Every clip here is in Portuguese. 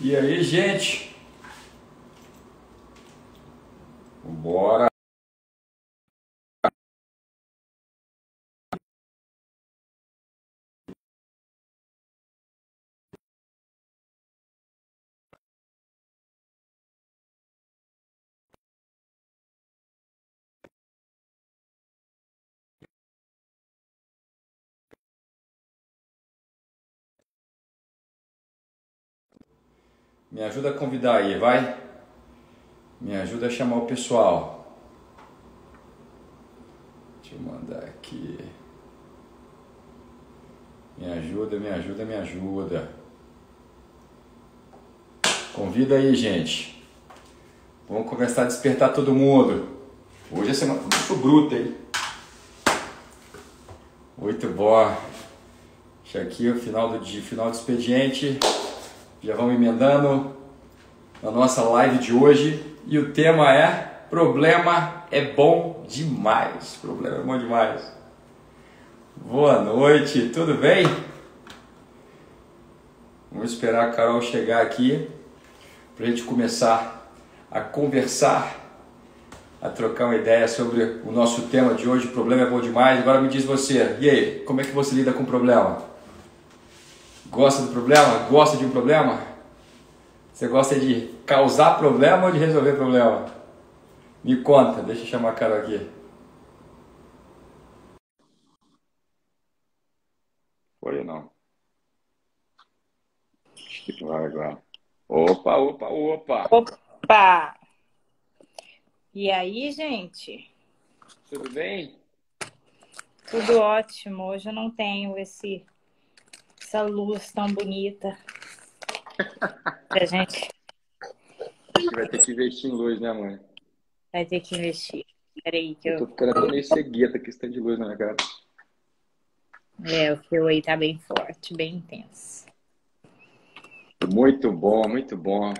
E aí, gente? Bora! Me ajuda a convidar aí, vai? Me ajuda a chamar o pessoal. Deixa eu mandar aqui. Me ajuda, me ajuda, me ajuda. Convida aí, gente. Vamos começar a despertar todo mundo. Hoje é semana muito bruta, hein? Muito bom. Isso aqui é o final do dia, final do expediente. Já vamos emendando na nossa live de hoje. E o tema é: problema é bom demais. Problema é bom demais. Boa noite, tudo bem? Vamos esperar a Carol chegar aqui para a gente começar a conversar, a trocar uma ideia sobre o nosso tema de hoje. Problema é bom demais. Agora me diz você, e aí, como é que você lida com o problema? Gosta do problema? Gosta de um problema? Você gosta de causar problema ou de resolver problema? Me conta, deixa eu chamar a Carol aqui. Foi ou não? Acho que vai agora. Opa, opa, opa! Opa! E aí, gente? Tudo bem? Tudo ótimo. Hoje eu não tenho essa luz tão bonita pra gente. Acho que vai ter que investir em luz, né, mãe? Vai ter que investir. Peraí que Eu tô ficando até meio cegueta com questão de luz na minha cara. o fio aí tá bem forte, bem intenso. Muito bom, muito bom.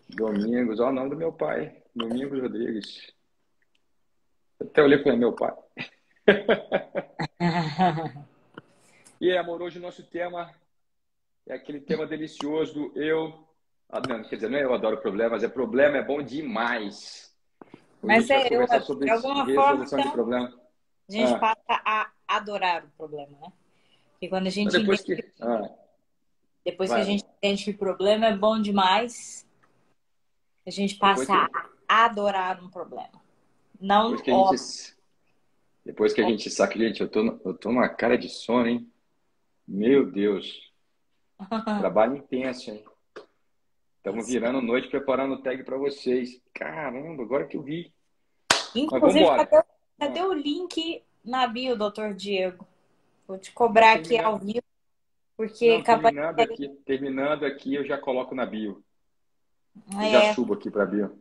Domingos, olha o nome do meu pai. Domingos Rodrigues. Até olhei para meu pai. E aí, amor, hoje o nosso tema é aquele tema delicioso do eu... Ah, não, quer dizer, não é eu adoro problemas, é problema é bom demais. Hoje a Mas gente vai conversar de sobre alguma forma, resolução de então, problema. a gente passa a adorar o problema, né? Porque quando a Então, gente entende, depois que a vai, gente entende que o problema é bom demais, a gente depois passa que, a adorar um problema. depois Não, que a gente, ó, depois que a gente saca, gente, eu tô numa cara de sono, hein? Meu Deus, trabalho intenso, hein? Estamos virando noite preparando o tag para vocês. Caramba, agora que eu vi. Mas vamos inclusive, embora. cadê o link na bio, doutor Diego? Vou te Não, cobrar aqui ao vivo, porque não, capaz terminando aqui, eu já coloco na bio. Eu já é, subo aqui para bio.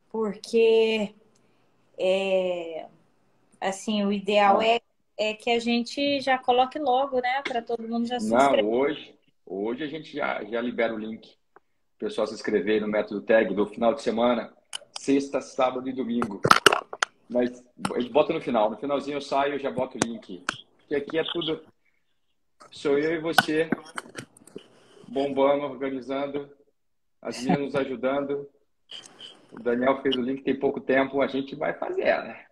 porque assim, o ideal Ah, é que a gente já coloque logo, né? Para todo mundo já se não, inscrever. hoje a gente já libera o link. O pessoal se inscrever no método tag do final de semana, sexta, sábado e domingo. Mas a gente bota no final. No finalzinho eu saio e já boto o link. Porque aqui é tudo. Sou eu e você bombando, organizando, as meninas nos ajudando. O Daniel fez o link tem pouco tempo, a gente vai fazer, né?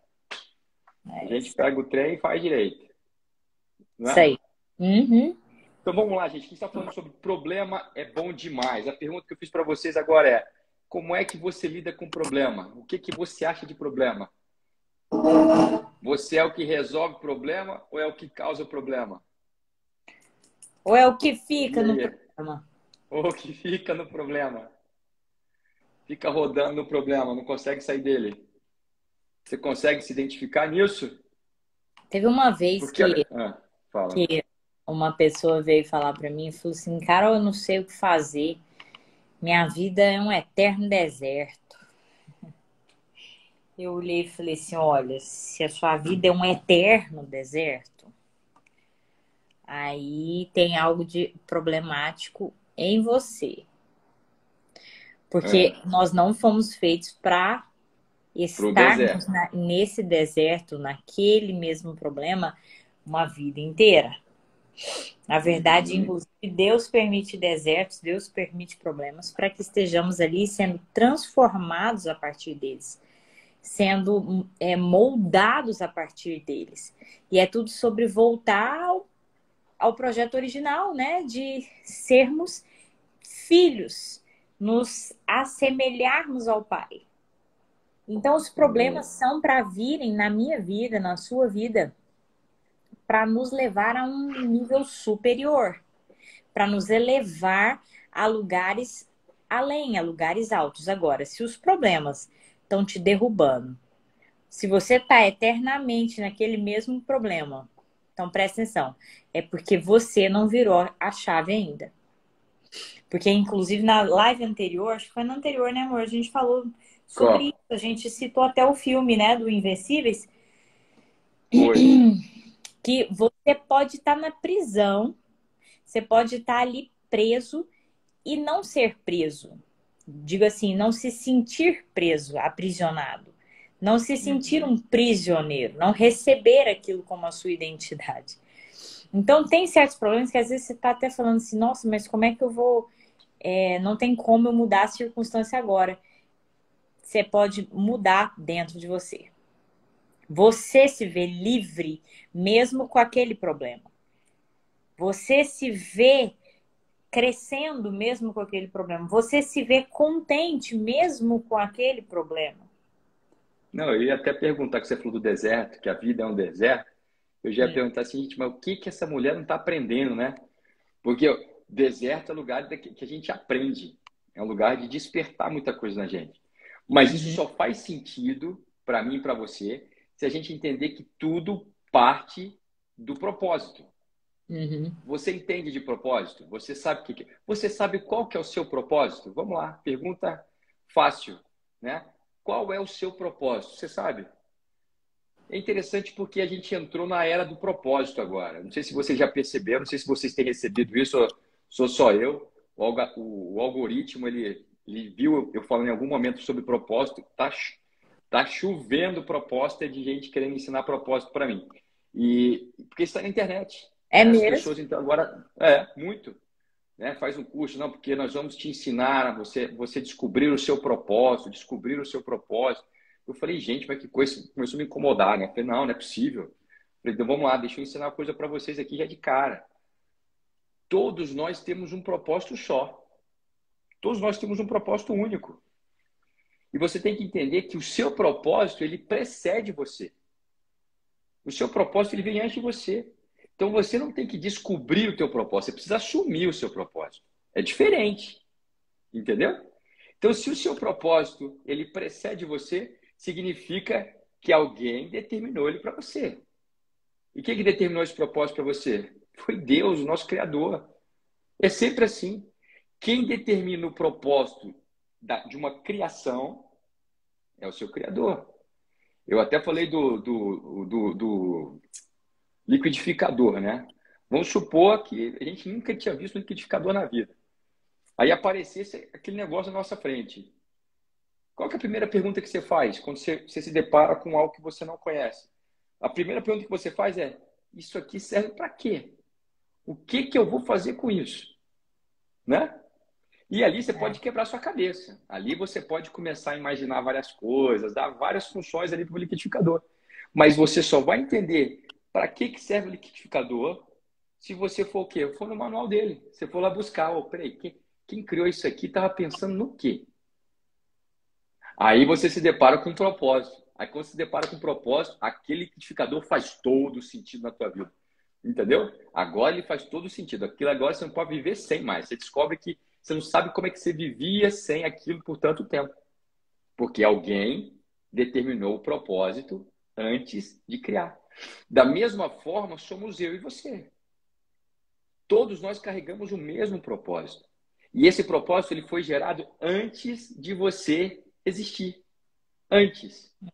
A É gente isso pega o trem e faz direito, não é? aí. Uhum. Então vamos lá, gente. A gente está falando sobre problema é bom demais. A pergunta que eu fiz para vocês agora é: como é que você lida com problema? O que que você acha de problema? Você é o que resolve o problema ou é o que causa o problema? Ou é o que fica E no aí? programa? Ou o que fica no problema? Fica rodando no problema, não consegue sair dele. Você consegue se identificar nisso? Teve uma vez Porque, fala. que uma pessoa veio falar para mim e falou assim: Carol, eu não sei o que fazer. Minha vida é um eterno deserto. Eu olhei e falei assim: olha, se a sua vida é um eterno deserto, aí tem algo de problemático em você. Porque É, nós não fomos feitos para pro estarmos deserto. nesse deserto, naquele mesmo problema, uma vida inteira. Na verdade, Uhum. inclusive, Deus permite desertos, Deus permite problemas para que estejamos ali sendo transformados a partir deles, sendo moldados a partir deles. E é tudo sobre voltar ao projeto original, né? De sermos filhos, nos assemelharmos ao Pai. Então, os problemas são para virem na minha vida, na sua vida, para nos levar a um nível superior, para nos elevar a lugares além, a lugares altos. Agora, se os problemas estão te derrubando, se você está eternamente naquele mesmo problema, então presta atenção, é porque você não virou a chave ainda. Porque, inclusive, na live anterior, acho que foi na anterior, né, amor? A gente falou sobre Qual? isso, a gente citou até o filme, né, do Invencíveis, Foi. que você pode estar na prisão, você pode estar ali preso e não ser preso. Digo assim, não se sentir preso, aprisionado. Não se sentir Uhum. um prisioneiro, não receber aquilo como a sua identidade. Então, tem certos problemas que às vezes você está até falando assim, nossa, mas como é que eu vou... não tem como eu mudar a circunstância agora. Você pode mudar dentro de você. Você se vê livre mesmo com aquele problema. Você se vê crescendo mesmo com aquele problema. Você se vê contente mesmo com aquele problema. Não, eu ia até perguntar que você falou do deserto, que a vida é um deserto. Eu já ia Hum. perguntar assim, gente, mas o que que essa mulher não está aprendendo, né? Porque o deserto é lugar que a gente aprende. É um lugar de despertar muita coisa na gente. Mas isso Uhum. só faz sentido para mim e para você se a gente entender que tudo parte do propósito. Uhum. Você entende de propósito? Você sabe você sabe qual que é o seu propósito? Vamos lá, pergunta fácil, né? Qual é o seu propósito? Você sabe? É interessante porque a gente entrou na era do propósito agora. Não sei se vocês já perceberam, não sei se vocês têm recebido isso, ou sou só eu. O algoritmo, ele viu eu falando em algum momento sobre propósito, tá chovendo proposta de gente querendo ensinar propósito para mim. E porque está na internet, É né? As mesmo? pessoas então agora muito, né? Faz um curso, não, porque nós vamos te ensinar a você descobrir o seu propósito, descobrir o seu propósito. Eu falei, gente, mas que coisa, começou a me incomodar, né? Eu falei, não é possível. Eu falei, então vamos lá, deixa eu ensinar uma coisa para vocês aqui já de cara. Todos nós temos um propósito só. Todos nós temos um propósito único. E você tem que entender que o seu propósito, ele precede você. O seu propósito, ele vem antes de você. Então você não tem que descobrir o teu propósito, você precisa assumir o seu propósito. É diferente, entendeu? Então, se o seu propósito ele precede você, significa que alguém determinou ele para você. E quem que determinou esse propósito para você? Foi Deus, o nosso Criador. É sempre assim. Quem determina o propósito de uma criação é o seu Criador. Eu até falei do liquidificador, né? Vamos supor que a gente nunca tinha visto um liquidificador na vida. Aí aparecesse aquele negócio na nossa frente. Qual que é a primeira pergunta que você faz quando você se depara com algo que você não conhece? A primeira pergunta que você faz é: isso aqui serve para quê? O que que eu vou fazer com isso? Né? E ali você pode quebrar sua cabeça. Ali você pode começar a imaginar várias coisas, dar várias funções ali para o liquidificador. Mas você só vai entender para que serve o liquidificador se você for o quê? For no manual dele. Você for lá buscar. Oh, peraí, quem criou isso aqui estava pensando no quê? Aí você se depara com um propósito. Aí quando você se depara com um propósito, aquele liquidificador faz todo sentido na tua vida. Entendeu? Agora ele faz todo sentido. Aquilo agora você não pode viver sem mais. Você descobre que você não sabe como é que você vivia sem aquilo por tanto tempo. Porque alguém determinou o propósito antes de criar. Da mesma forma, somos eu e você. Todos nós carregamos o mesmo propósito. E esse propósito ele foi gerado antes de você existir. Antes. Então,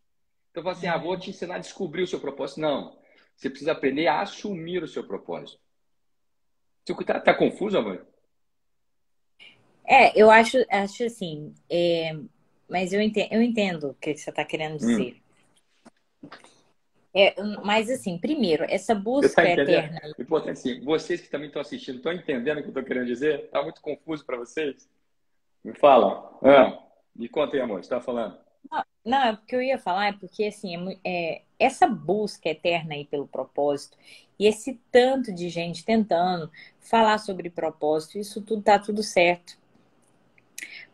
eu falo assim, vou te ensinar a descobrir o seu propósito. Não. Você precisa aprender a assumir o seu propósito. Tá confuso, amor? Eu acho assim, mas eu entendo o que você está querendo Hum. dizer. Mas assim, primeiro, essa Você está busca entendendo? eterna. Importante assim, vocês que também estão assistindo, estão entendendo o que eu estou querendo dizer? Está muito confuso para vocês? Me fala. Me conta aí, amor, você está falando. Não, é porque eu ia falar, é porque assim, essa busca eterna aí pelo propósito, e esse tanto de gente tentando falar sobre propósito, isso tudo tá tudo certo.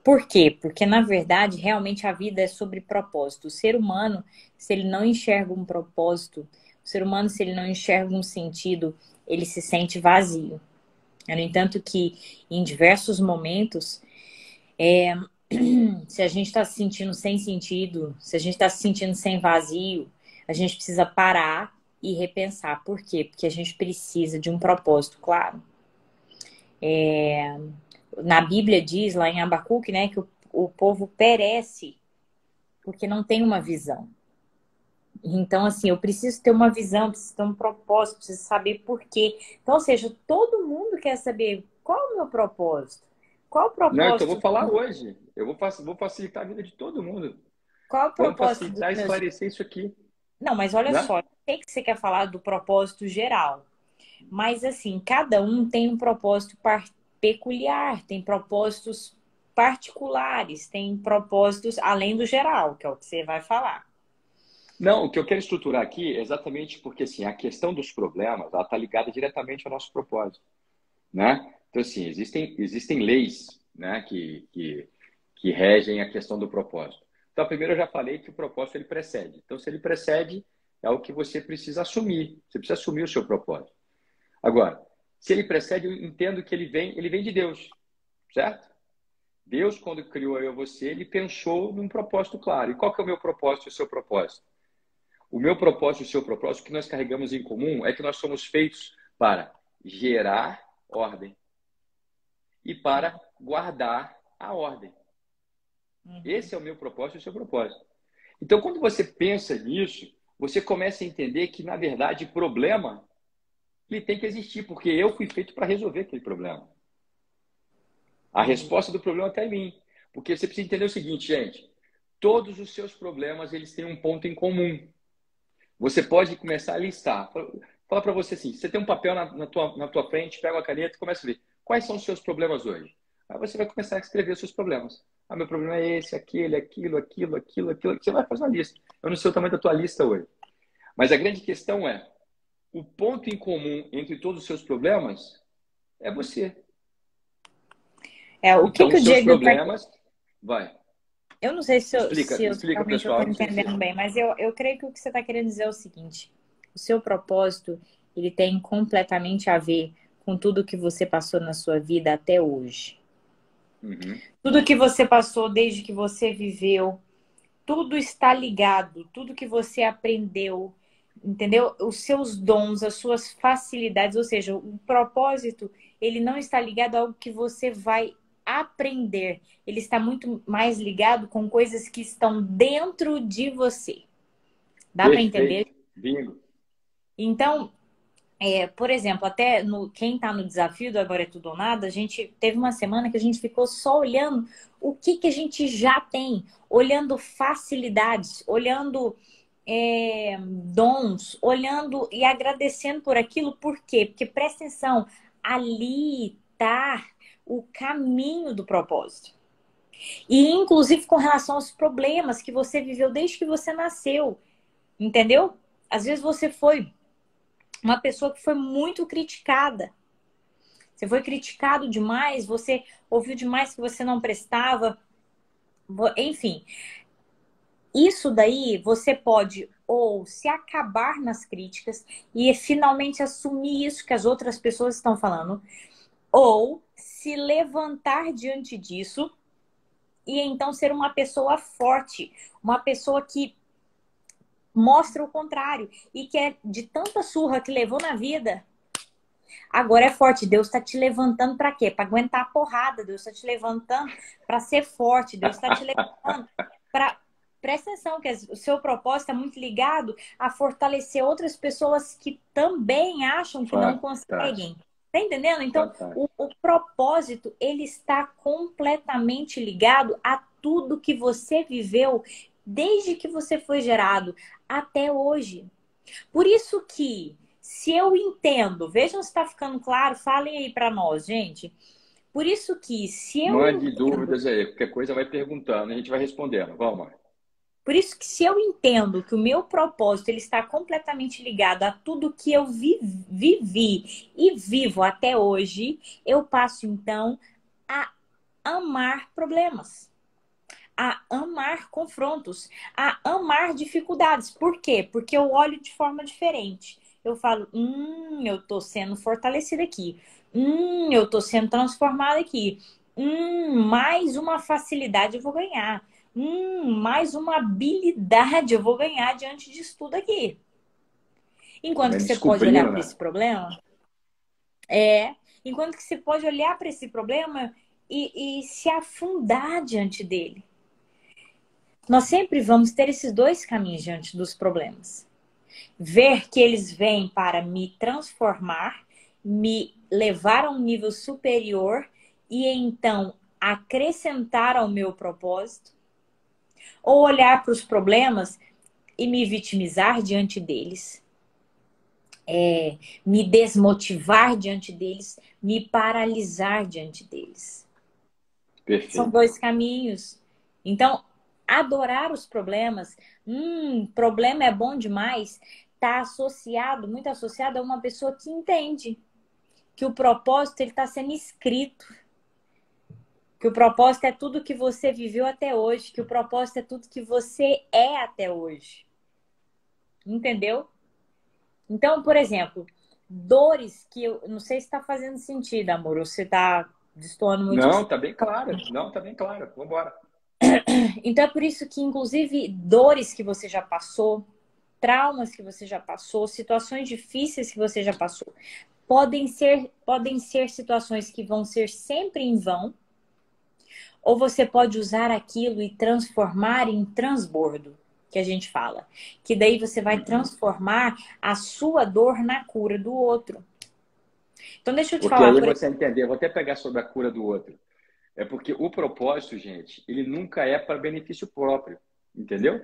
Por quê? Porque, na verdade, realmente a vida é sobre propósito. O ser humano, se ele não enxerga um propósito, o ser humano, se ele não enxerga um sentido, ele se sente vazio. No entanto, que em diversos momentos, se a gente está se sentindo sem sentido, se a gente está se sentindo sem vazio, a gente precisa parar e repensar. Por quê? Porque a gente precisa de um propósito, claro. Na Bíblia diz, lá em Abacuque, né, que o povo perece porque não tem uma visão. Então, assim, eu preciso ter uma visão, preciso ter um propósito, preciso saber por quê. Então, ou seja, todo mundo quer saber qual é o meu propósito. Qual o Não, então eu vou propósito? falar hoje. Vou facilitar a vida de todo mundo. Qual é o Vamos propósito dos facilitar e meus dias? esclarecer isso aqui, Não, mas olha né? só, eu sei que você quer falar do propósito geral, mas assim, cada um tem um propósito peculiar, tem propósitos particulares, tem propósitos além do geral, que é o que você vai falar. Não, o que eu quero estruturar aqui é exatamente porque assim, a questão dos problemas, ela está ligada diretamente ao nosso propósito, né? Então, assim, existem leis, né, que regem a questão do propósito. Então, primeiro eu já falei que o propósito ele precede. Então, se ele precede, é o que você precisa assumir. Você precisa assumir o seu propósito. Agora, se ele precede, eu entendo que ele vem de Deus, certo? Deus, quando criou eu e você, ele pensou num propósito claro. E qual que é o meu propósito e o seu propósito? O meu propósito e o seu propósito, o que nós carregamos em comum é que nós somos feitos para gerar ordem e para guardar a ordem. Uhum. Esse é o meu propósito e o seu propósito. Então, quando você pensa nisso, você começa a entender que, na verdade, problema ele tem que existir, porque eu fui feito para resolver aquele problema. A Entendi. resposta do problema está em mim. Porque você precisa entender o seguinte, gente. Todos os seus problemas, eles têm um ponto em comum. Você pode começar a listar. Fala para você assim, você tem um papel na tua frente, pega uma caneta e começa a ver. Quais são os seus problemas hoje? Aí você vai começar a escrever os seus problemas. Ah, meu problema é esse, aquele, aquilo, aquilo, aquilo, aquilo. Você vai fazer uma lista. Eu não sei o tamanho da tua lista hoje. Mas a grande questão é, o ponto em comum entre todos os seus problemas é você. O que Então, que os o seus Diego está. problemas, vai. Eu não sei Explica, se eu explica realmente eu estou pessoal, não sei entendendo se. bem, mas eu creio que o que você está querendo dizer é o seguinte: o seu propósito ele tem completamente a ver com tudo que você passou na sua vida até hoje. Uhum. Tudo que você passou desde que você viveu, tudo está ligado, tudo que você aprendeu, entendeu? Os seus dons, as suas facilidades, ou seja, o propósito, ele não está ligado a algo que você vai aprender. Ele está muito mais ligado com coisas que estão dentro de você. Dá para entender? Perfeito. Bingo. Então, por exemplo, até quem está no desafio do Agora é Tudo ou Nada, a gente teve uma semana que a gente ficou só olhando o que, que a gente já tem, olhando facilidades, olhando dons, olhando e agradecendo por aquilo. Por quê? Porque presta atenção, ali está o caminho do propósito. E inclusive com relação aos problemas que você viveu desde que você nasceu, entendeu? Às vezes você foi uma pessoa que foi muito criticada. Você foi criticado demais, você ouviu demais que você não prestava. Enfim, isso daí você pode ou se acabar nas críticas e finalmente assumir isso que as outras pessoas estão falando, ou se levantar diante disso e então ser uma pessoa forte, uma pessoa que mostra o contrário e que é de tanta surra que levou na vida. Agora é forte. Deus está te levantando para quê? Para aguentar a porrada. Deus está te levantando para ser forte. Deus está te levantando para. Presta atenção, que o seu propósito é muito ligado a fortalecer outras pessoas que também acham que não Fantástico. conseguem. Tá entendendo? Então, Fantástico. o propósito, ele está completamente ligado a tudo que você viveu desde que você foi gerado até hoje. Por isso que, se eu entendo, vejam se está ficando claro, falem aí para nós, gente. Por isso que, se eu Mande entendo, dúvidas aí, qualquer coisa vai perguntando, a gente vai respondendo. Vamos, Mari. por isso que se eu entendo que o meu propósito ele está completamente ligado a tudo que eu vivi e vivo até hoje, eu passo então a amar problemas, a amar confrontos, a amar dificuldades. Por quê? Porque eu olho de forma diferente. Eu falo, eu tô sendo fortalecida aqui. Eu tô sendo transformada aqui. Mais uma facilidade eu vou ganhar. Mais uma habilidade eu vou ganhar diante disso tudo aqui. Enquanto Vai que você pode olhar descobrindo, para né? esse problema, enquanto que você pode olhar para esse problema e se afundar diante dele. Nós sempre vamos ter esses dois caminhos diante dos problemas. Ver que eles vêm para me transformar, me levar a um nível superior e então acrescentar ao meu propósito, ou olhar para os problemas e me vitimizar diante deles, me desmotivar diante deles, me paralisar diante deles. São Perfeito. dois caminhos. Então, adorar os problemas, problema é bom demais, está associado, muito associado a uma pessoa que entende que o propósito ele está sendo escrito, que o propósito é tudo que você viveu até hoje, que o propósito é tudo que você é até hoje. Entendeu? Então, por exemplo, dores que eu não sei se está fazendo sentido, amor, ou se está destoando muito. Não, tá bem claro. Não, tá bem claro. Vamos embora. Então é por isso que, inclusive, dores que você já passou, traumas que você já passou, situações difíceis que você já passou, podem ser situações que vão ser sempre em vão, ou você pode usar aquilo e transformar em transbordo, que a gente fala. Que daí você vai Uhum. transformar a sua dor na cura do outro. Então deixa eu te Porque falar, aí por você entender, vou até pegar sobre a cura do outro. É porque o propósito, gente, ele nunca é para benefício próprio, entendeu?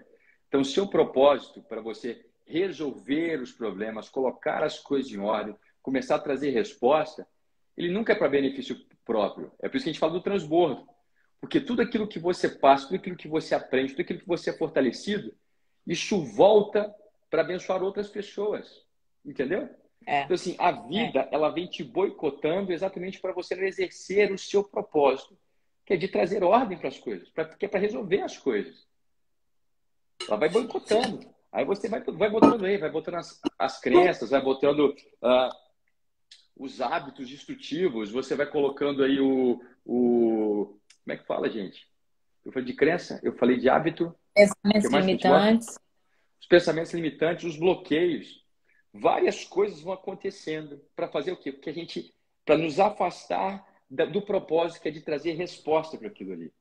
Então, seu propósito para você resolver os problemas, colocar as coisas em ordem, começar a trazer resposta, ele nunca é para benefício próprio. É por isso que a gente fala do transbordo. Porque tudo aquilo que você passa, tudo aquilo que você aprende, tudo aquilo que você é fortalecido, isso volta para abençoar outras pessoas. Entendeu? é, Então, assim, a é, vida, ela vem te boicotando exatamente para você não exercer o seu propósito, que é de trazer ordem para as coisas, que é para resolver as coisas. Ela vai boicotando. Aí você vai botando aí, vai botando as crenças, vai botando os hábitos destrutivos, você vai colocando aí Como é que fala, gente? Eu falei de crença, eu falei de hábito. O que pensamentos mais que a gente bota? limitantes. Os pensamentos limitantes, os bloqueios. Várias coisas vão acontecendo para fazer o quê? Porque a gente, para nos afastar do propósito que é de trazer resposta para aquilo ali.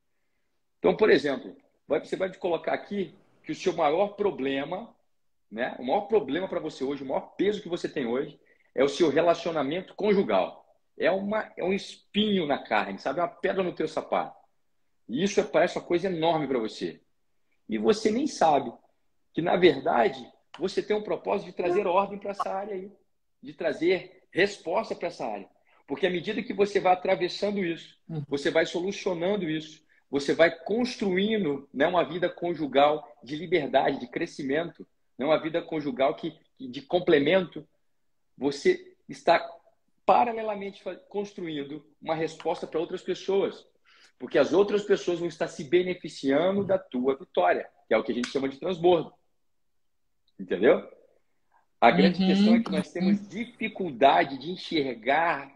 Então, por exemplo, você vai te colocar aqui que o seu maior problema, né? O maior problema para você hoje, o maior peso que você tem hoje é o seu relacionamento conjugal. É um espinho na carne, sabe? É uma pedra no teu sapato. E isso parece uma coisa enorme para você. E você nem sabe que, na verdade, você tem um propósito de trazer ordem para essa área aí, de trazer resposta para essa área. Porque à medida que você vai atravessando isso, você vai solucionando isso, você vai construindo, né, uma vida conjugal de liberdade, de crescimento, né, uma vida conjugal de complemento, você está paralelamente construindo uma resposta para outras pessoas. Porque as outras pessoas vão estar se beneficiando da tua vitória, que é o que a gente chama de transbordo. Entendeu? A grande questão é Uhum, que nós uhum. temos dificuldade de enxergar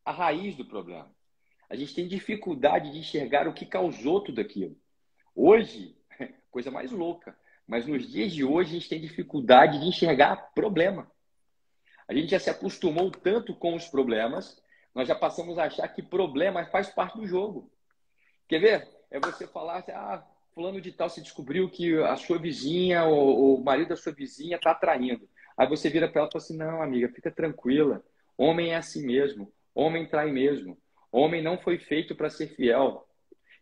a raiz do problema. A gente tem dificuldade de enxergar o que causou tudo aquilo. Hoje, coisa mais louca, mas nos dias de hoje a gente tem dificuldade de enxergar problema. A gente já se acostumou tanto com os problemas, nós já passamos a achar que problema faz parte do jogo. Quer ver? É você falar assim, fulano de tal se descobriu que a sua vizinha, o marido da sua vizinha está traindo. Aí você vira para ela e fala assim, não, amiga, fica tranquila. Homem é assim mesmo. Homem trai mesmo. Homem não foi feito para ser fiel.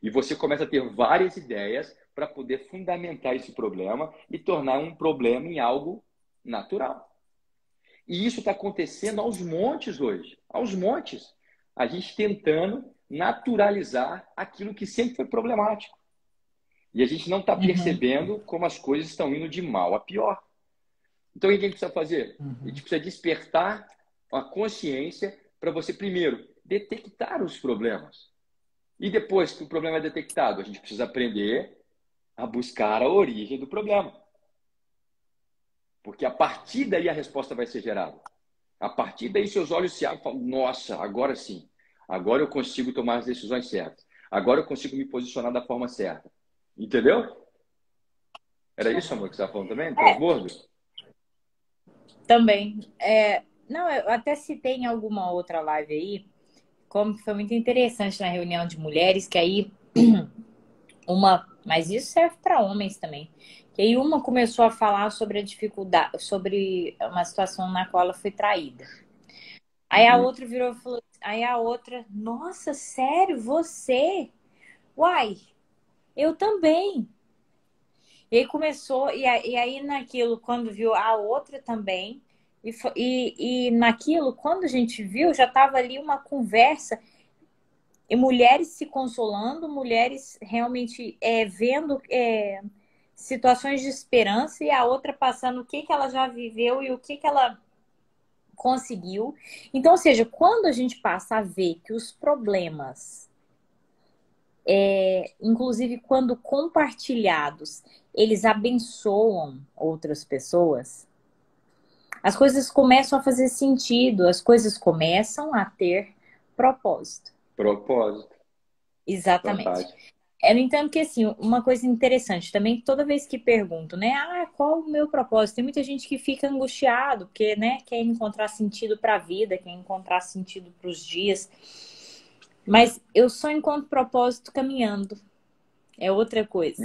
E você começa a ter várias ideias para poder fundamentar esse problema e tornar um problema em algo natural. E isso está acontecendo aos montes hoje. Aos montes. A gente tentando naturalizar aquilo que sempre foi problemático. E a gente não está percebendo como as coisas estão indo de mal a pior. Então, o que a gente precisa fazer? A gente precisa despertar a consciência para você, primeiro, detectar os problemas. E depois que o problema é detectado, a gente precisa aprender a buscar a origem do problema. Porque a partir daí a resposta vai ser gerada. A partir daí seus olhos se abrem e falam, nossa, agora sim. Agora eu consigo tomar as decisões certas. Agora eu consigo me posicionar da forma certa. Entendeu? Era isso, amor, que você estava falando também? Transbordo? Também. Não, eu até citei em alguma outra live aí, como foi muito interessante na reunião de mulheres, que aí mas isso serve para homens também. Que aí uma começou a falar sobre a dificuldade, sobre uma situação na qual ela foi traída. Aí a outra virou e falou, aí a outra, nossa, sério, você? Uai, eu também. E aí começou, e aí naquilo, quando viu a outra também, e naquilo, quando a gente viu, já estava ali uma conversa, e mulheres se consolando, mulheres realmente vendo situações de esperança, e a outra passando o que ela já viveu e o que ela conseguiu. Então, ou seja, quando a gente passa a ver que os problemas, inclusive quando compartilhados, eles abençoam outras pessoas, as coisas começam a fazer sentido, as coisas começam a ter propósito. Propósito. Exatamente. Fantástico. No entanto, que assim, uma coisa interessante também, toda vez que pergunto, né? Ah, qual o meu propósito? Tem muita gente que fica angustiado, porque, né, quer encontrar sentido para a vida, quer encontrar sentido para os dias. Mas eu só encontro propósito caminhando. É outra coisa.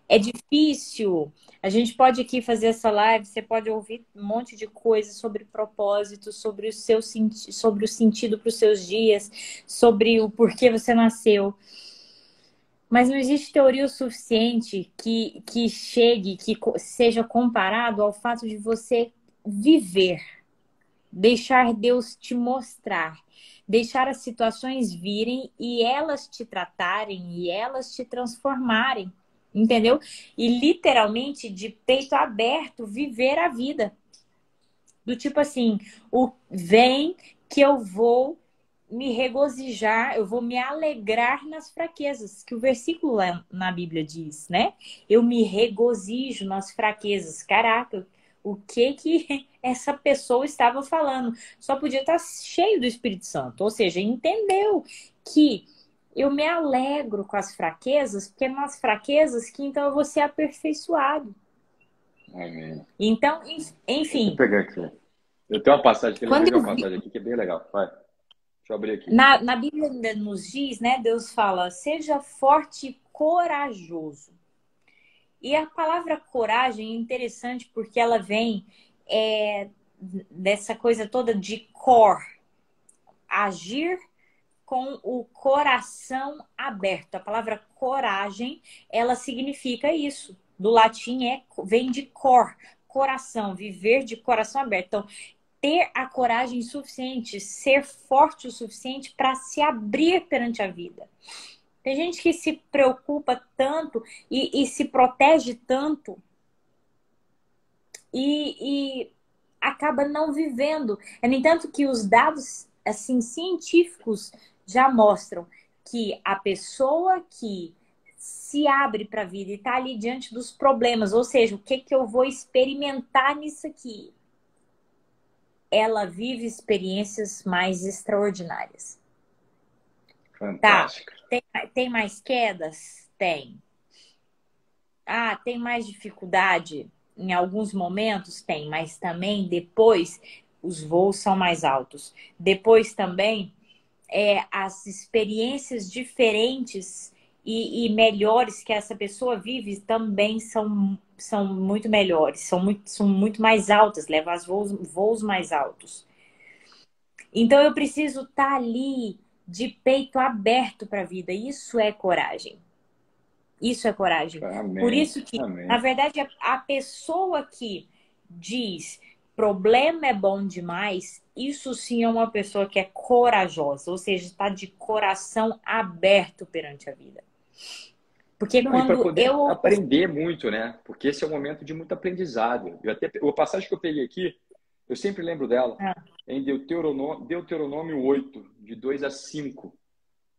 É difícil. A gente pode aqui fazer essa live, você pode ouvir um monte de coisas sobre propósito, sobre o seu sobre o sentido para os seus dias, sobre o porquê você nasceu. Mas não existe teoria o suficiente que chegue, que seja comparado ao fato de você viver, deixar Deus te mostrar, deixar as situações virem e elas te tratarem e elas te transformarem, entendeu? E literalmente de peito aberto viver a vida. Do tipo assim, vem que eu vou me regozijar, eu vou me alegrar nas fraquezas, que o versículo na Bíblia diz, né? Eu me regozijo nas fraquezas. Caraca, o que essa pessoa estava falando? Só podia estar cheio do Espírito Santo, ou seja, entendeu que eu me alegro com as fraquezas, porque é nas fraquezas que então eu vou ser aperfeiçoado. Amém. Então, enfim. Deixa eu pegar aqui. Eu tenho uma passagem que eu lembrei de uma passagem aqui que é bem legal. Vai. Deixa eu abrir aqui. Na Bíblia ainda nos diz, né? Deus fala, seja forte e corajoso. E a palavra coragem é interessante porque ela vem dessa coisa toda de cor, agir com o coração aberto. A palavra coragem, ela significa isso. Do latim vem de cor, coração, viver de coração aberto. Então, ter a coragem suficiente, ser forte o suficiente para se abrir perante a vida. Tem gente que se preocupa tanto e se protege tanto e acaba não vivendo. No entanto que os dados assim científicos já mostram que a pessoa que se abre para a vida e está ali diante dos problemas, ou seja, o que eu vou experimentar nisso aqui? Ela vive experiências mais extraordinárias. Fantástico. Tá, tem mais quedas? Tem. Ah, tem mais dificuldade? Em alguns momentos tem, mas também depois os voos são mais altos. Depois também as experiências diferentes e melhores que essa pessoa vive também são muito melhores, são muito mais altas, levam as voos mais altos. Então eu preciso estar ali de peito aberto para a vida. Isso é coragem. Isso é coragem. Amém. Por isso que, Amém. na verdade, a pessoa que diz problema é bom demais, isso sim é uma pessoa que é corajosa, ou seja, está de coração aberto perante a vida. Porque Não, e para quando poder eu... aprender muito, né? Porque esse é um momento de muito aprendizado. A passagem que eu peguei aqui, eu sempre lembro dela, Ah, em Deuteronômio 8, de 2 a 5,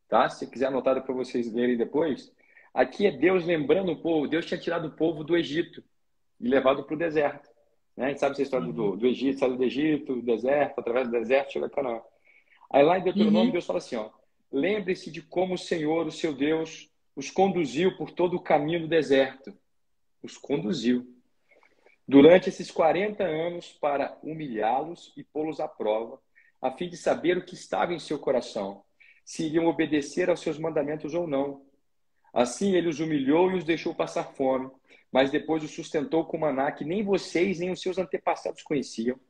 tá? Se quiser anotar para vocês lerem depois. Aqui é Deus lembrando o povo. Deus tinha tirado o povo do Egito e levado para o deserto. Né? A gente sabe essa história uhum, do Egito, saiu do Egito, do deserto, através do deserto, chega a Canaã. Aí lá em Deuteronômio, uhum, Deus fala assim, ó, lembre-se de como o Senhor, o seu Deus, os conduziu por todo o caminho do deserto. Os conduziu. Durante esses 40 anos para humilhá-los e pô-los à prova, a fim de saber o que estava em seu coração, se iriam obedecer aos seus mandamentos ou não. Assim ele os humilhou e os deixou passar fome, mas depois os sustentou com maná que nem vocês nem os seus antepassados conheciam,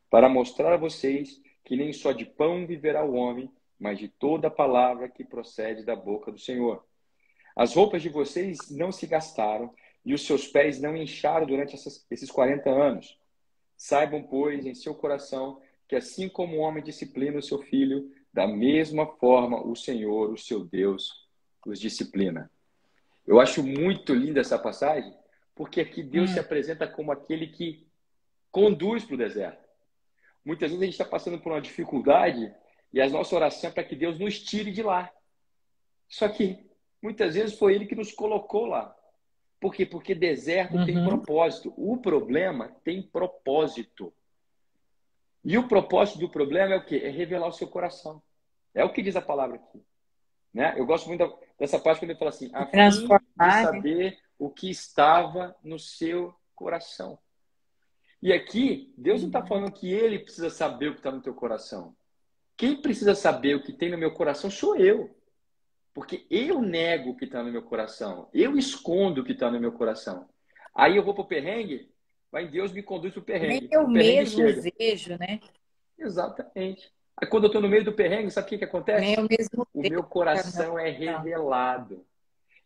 para mostrar a vocês que nem só de pão viverá o homem, mas de toda a palavra que procede da boca do Senhor. As roupas de vocês não se gastaram e os seus pés não incharam durante esses 40 anos. Saibam, pois, em seu coração que assim como o homem disciplina o seu filho, da mesma forma o Senhor, o seu Deus, os disciplina. Eu acho muito linda essa passagem, porque aqui Deus se uhum, apresenta como aquele que conduz para o deserto. Muitas vezes a gente está passando por uma dificuldade e a nossa oração é para que Deus nos tire de lá. Só que muitas vezes foi Ele que nos colocou lá. Por quê? Porque deserto tem uhum. propósito. O problema tem propósito. E o propósito do problema é o quê? É revelar o seu coração. É o que diz a palavra aqui. Né? Eu gosto muito dessa parte quando ele fala assim, Se a fim de transformar, né? saber o que estava no seu coração. E aqui, Deus não está Uhum. falando que Ele precisa saber o que está no teu coração. Quem precisa saber o que tem no meu coração sou eu. Porque eu nego o que está no meu coração. Eu escondo o que está no meu coração. Aí eu vou para o perrengue, vai Deus me conduz para o Nem perrengue. eu O perrengue mesmo chega. vejo, né? Exatamente. Aí quando eu estou no meio do perrengue, sabe o que Nem acontece? eu mesmo O vejo meu o que tá no meu coração é coração. revelado.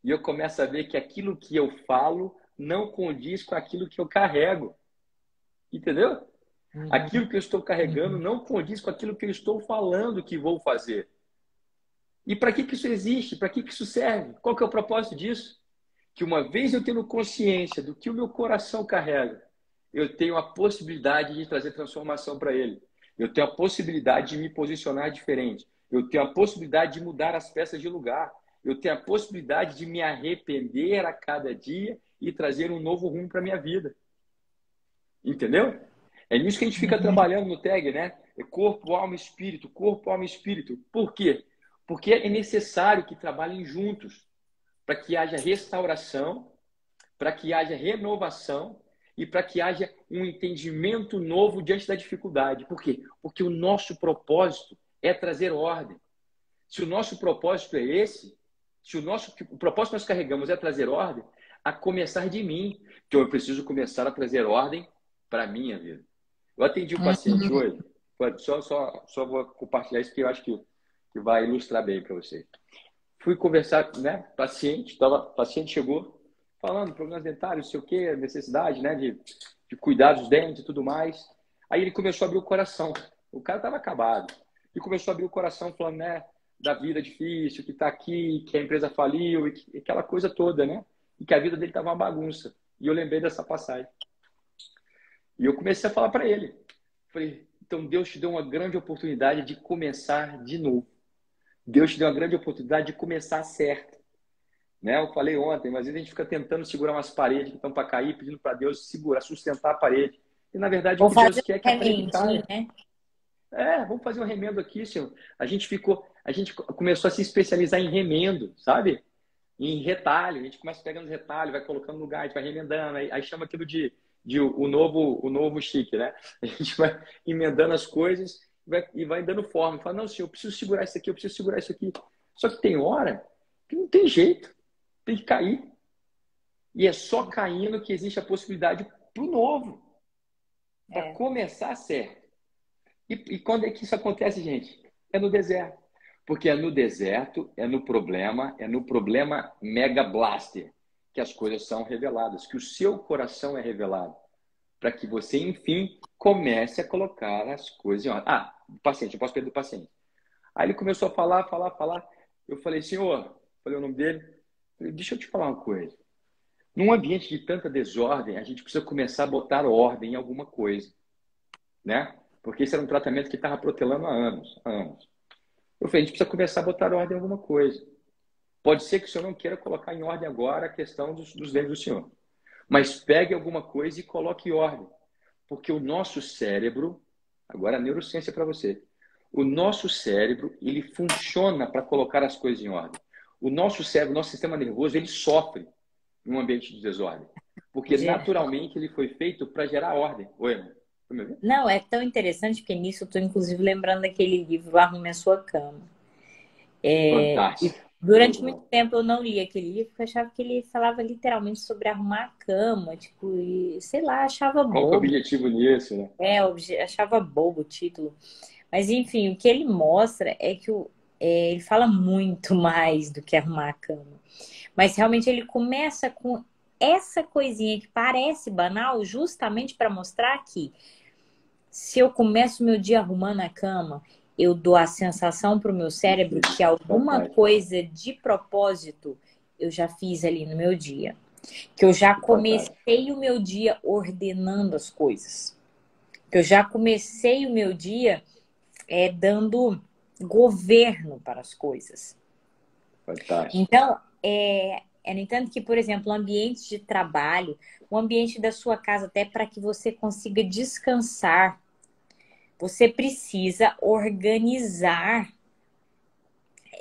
E eu começo a ver que aquilo que eu falo não condiz com aquilo que eu carrego. Entendeu? Uhum, Aquilo que eu estou carregando uhum. não condiz com aquilo que eu estou falando que vou fazer. E para que isso existe? Para que isso serve? Qual que é o propósito disso? Que uma vez eu tendo consciência do que o meu coração carrega, eu tenho a possibilidade de trazer transformação para ele. Eu tenho a possibilidade de me posicionar diferente. Eu tenho a possibilidade de mudar as peças de lugar. Eu tenho a possibilidade de me arrepender a cada dia e trazer um novo rumo para minha vida. Entendeu? É nisso que a gente fica Uhum. trabalhando no tag, né? É corpo, alma, espírito, corpo, alma, espírito. Por quê? Porque é necessário que trabalhem juntos para que haja restauração, para que haja renovação e para que haja um entendimento novo diante da dificuldade. Por quê? Porque o nosso propósito é trazer ordem. Se o nosso propósito é esse, se o propósito que nós carregamos é trazer ordem, a começar de mim, então eu preciso começar a trazer ordem para a minha vida. Eu atendi um paciente Uhum. hoje, só vou compartilhar isso que eu acho que vai ilustrar bem para vocês. Fui conversar, né? Paciente chegou falando problemas dentários, não sei o quê, necessidade, né? De cuidar dos dentes e tudo mais. Aí ele começou a abrir o coração. O cara estava acabado. E começou a abrir o coração falando, né? Da vida difícil, que está aqui, que a empresa faliu e aquela coisa toda, né? E que a vida dele estava uma bagunça. E eu lembrei dessa passagem. E eu comecei a falar para ele. Falei, então Deus te deu uma grande oportunidade de começar de novo. Deus te deu uma grande oportunidade de começar certo. Né? Eu falei ontem, mas às vezes a gente fica tentando segurar umas paredes que estão para cair, pedindo para Deus segurar, sustentar a parede. E na verdade o Ou que Deus fazer quer é que um a parede remendinho, caia. né? Vamos fazer um remendo aqui, senhor. A gente começou a se especializar em remendo, sabe? Em retalho. A gente começa pegando os retalhos, vai colocando no lugar, a gente vai remendando, aí chama aquilo de o novo chique, né? A gente vai emendando as coisas e vai dando forma. Fala, não, senhor, eu preciso segurar isso aqui, eu preciso segurar isso aqui. Só que tem hora que não tem jeito, tem que cair. E é só caindo que existe a possibilidade para o novo, para É, começar certo. E quando é que isso acontece, gente? É no deserto. Porque é no deserto, é no problema mega blaster que as coisas são reveladas, que o seu coração é revelado. para que você, enfim, comece a colocar as coisas em ordem. Ah, o paciente, eu posso perder do paciente. Aí ele começou a falar. Eu falei, senhor, falei o nome dele, falei, deixa eu te falar uma coisa. Num ambiente de tanta desordem, a gente precisa começar a botar ordem em alguma coisa, né? Porque esse era um tratamento que estava protelando há anos, há anos. Eu falei, a gente precisa começar a botar ordem em alguma coisa. Pode ser que o senhor não queira colocar em ordem agora a questão dos dentes do senhor. Mas pegue alguma coisa e coloque em ordem. Porque o nosso cérebro, agora a neurociência para você, o nosso cérebro, ele funciona para colocar as coisas em ordem. O nosso cérebro, o nosso sistema nervoso, ele sofre em um ambiente de desordem. Porque naturalmente ele foi feito para gerar ordem. Oi, irmão? Não, é tão interessante porque nisso eu estou inclusive lembrando daquele livro Arrume a Sua Cama. E Fantástico. durante muito tempo eu não li aquele livro porque eu achava que ele falava literalmente sobre arrumar a cama, tipo, e, sei lá, achava Qual que é o bobo. objetivo nisso, né? Achava bobo o título. Mas enfim, o que ele mostra é que ele fala muito mais do que arrumar a cama. Mas realmente ele começa com essa coisinha que parece banal, justamente para mostrar que se eu começo meu dia arrumando a cama, eu dou a sensação para o meu cérebro que alguma Fantástico. coisa de propósito eu já fiz ali no meu dia. Que eu já Fantástico. comecei o meu dia ordenando as coisas. Que eu já comecei o meu dia dando governo para as coisas. Fantástico. Então, no entanto que, por exemplo, o ambiente de trabalho, o ambiente da sua casa, até para que você consiga descansar, você precisa organizar.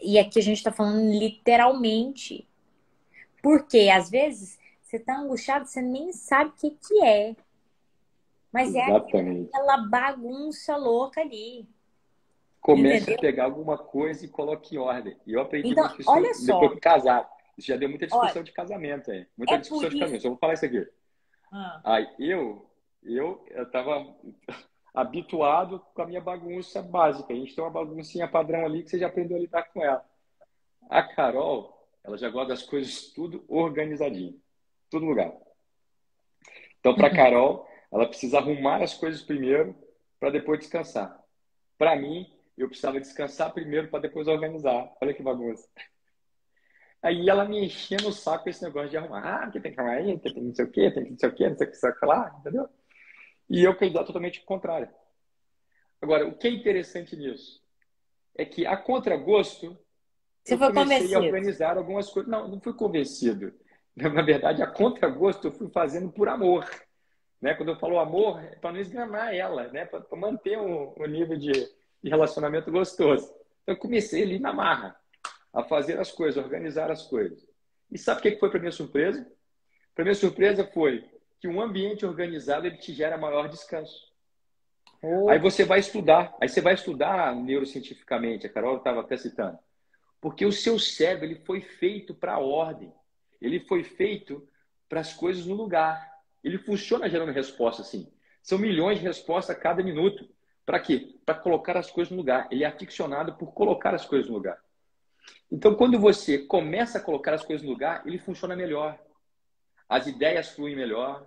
E aqui a gente está falando literalmente. Porque, às vezes, você está angustiado, você nem sabe o que é. Mas é Exatamente. aquela bagunça louca ali. Comece a Entendeu? pegar alguma coisa e coloque em ordem. E eu aprendi Então, muito isso olha depois só. de casar. Isso já deu muita Olha, discussão de casamento aí. Muita é discussão por de casamento. isso. Só vou falar isso aqui. Ah, Aí eu estava habituado com a minha bagunça básica. A gente tem uma baguncinha padrão ali que você já aprendeu a lidar com ela. A Carol, ela já gosta das coisas tudo organizadinho. Tudo no lugar. Então, para a Carol, ela precisa arrumar as coisas primeiro para depois descansar. Para mim, eu precisava descansar primeiro para depois organizar. Olha que bagunça. Aí ela me enchia no saco com esse negócio de arrumar. Ah, porque tem que arrumar aí, tem que não sei o quê, tem que não sei o quê, não sei o que, sei lá, entendeu? E eu queria totalmente o contrário. Agora, o que é interessante nisso? É que, a contragosto, você eu foi comecei a convencido. organizar algumas coisas. Não, não fui convencido. Na verdade, a contragosto eu fui fazendo por amor. Né? Quando eu falo amor, é para não esganar ela, né? Para manter o nível de relacionamento gostoso. Então, eu comecei ali na marra, a fazer as coisas, a organizar as coisas. E sabe o que foi para minha surpresa? Para minha surpresa foi que um ambiente organizado ele te gera maior descanso. Aí Oh, você vai estudar neurocientificamente, a Carol estava até citando, porque o seu cérebro ele foi feito para a ordem, ele foi feito para as coisas no lugar. Ele funciona gerando resposta assim. São milhões de respostas a cada minuto. Para quê? Para colocar as coisas no lugar. Ele é aficionado por colocar as coisas no lugar. Então, quando você começa a colocar as coisas no lugar, ele funciona melhor. As ideias fluem melhor,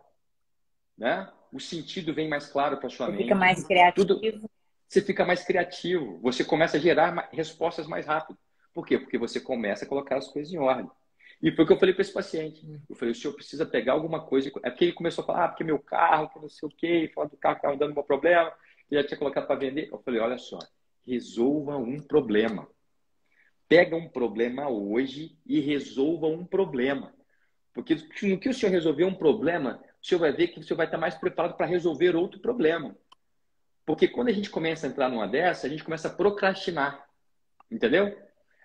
né? O sentido vem mais claro para sua você fica mente. mais Tudo, criativo. você fica mais criativo. Você começa a gerar respostas mais rápido. Por quê? Porque você começa a colocar as coisas em ordem. E foi o que eu falei para esse paciente. Eu falei, o senhor precisa pegar alguma coisa. É porque ele começou a falar, porque meu carro, que não sei o quê, falar do carro que estava dando um problema, que já tinha colocado para vender. Eu falei, olha só, resolva um problema. Pega um problema hoje e resolva um problema. Porque no que o senhor resolver um problema, o senhor vai ver que o senhor vai estar mais preparado para resolver outro problema. Porque quando a gente começa a entrar numa dessa, a gente começa a procrastinar. Entendeu?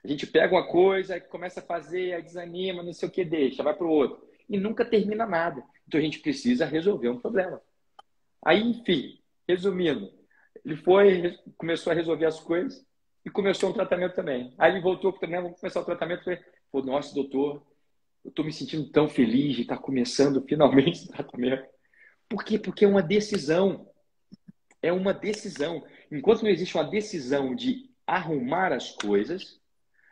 A gente pega uma coisa, começa a fazer, aí desanima, não sei o que, deixa, vai para o outro. E nunca termina nada. Então a gente precisa resolver um problema. Aí, enfim, resumindo, ele foi, começou a resolver as coisas e começou um tratamento também. Aí ele voltou para o tratamento, vamos começar o tratamento. Falei, nossa, doutor, eu estou me sentindo tão feliz de estar começando finalmente o tratamento. Por quê? Porque é uma decisão. É uma decisão. Enquanto não existe uma decisão de arrumar as coisas,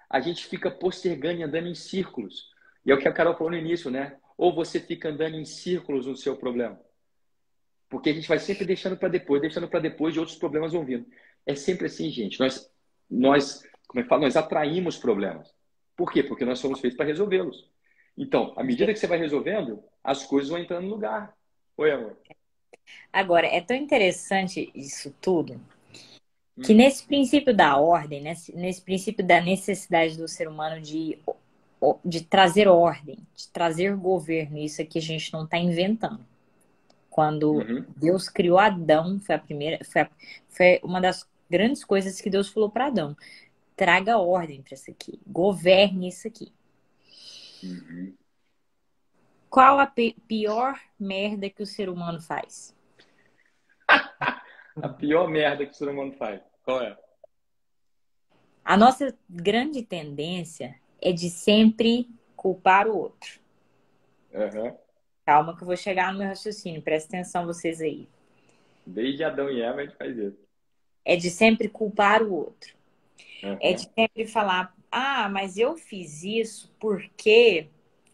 a gente fica postergando e andando em círculos. E é o que a Carol falou no início, né? Ou você fica andando em círculos no seu problema. Porque a gente vai sempre deixando para depois e outros problemas vão vindo. É sempre assim, gente. Como é que fala? Nós atraímos problemas. Por quê? Porque nós somos feitos para resolvê-los. Então, à medida que você vai resolvendo, as coisas vão entrando no lugar. Oi, amor. Agora, é tão interessante isso tudo, que Hum, nesse princípio da ordem, nesse princípio da necessidade do ser humano de trazer ordem, de trazer governo, isso aqui a gente não está inventando. Quando uhum, Deus criou Adão, foi uma das grandes coisas que Deus falou para Adão: traga ordem para isso aqui, governe isso aqui. uhum. Qual a pior merda que o ser humano faz? A pior merda que o ser humano faz. Qual é? A nossa grande tendência é de sempre culpar o outro. Uhum. Calma que eu vou chegar no meu raciocínio, presta atenção vocês aí. Desde Adão e Eva a gente faz isso. É de sempre culpar o outro. É de Uhum. sempre falar: ah, mas eu fiz isso porque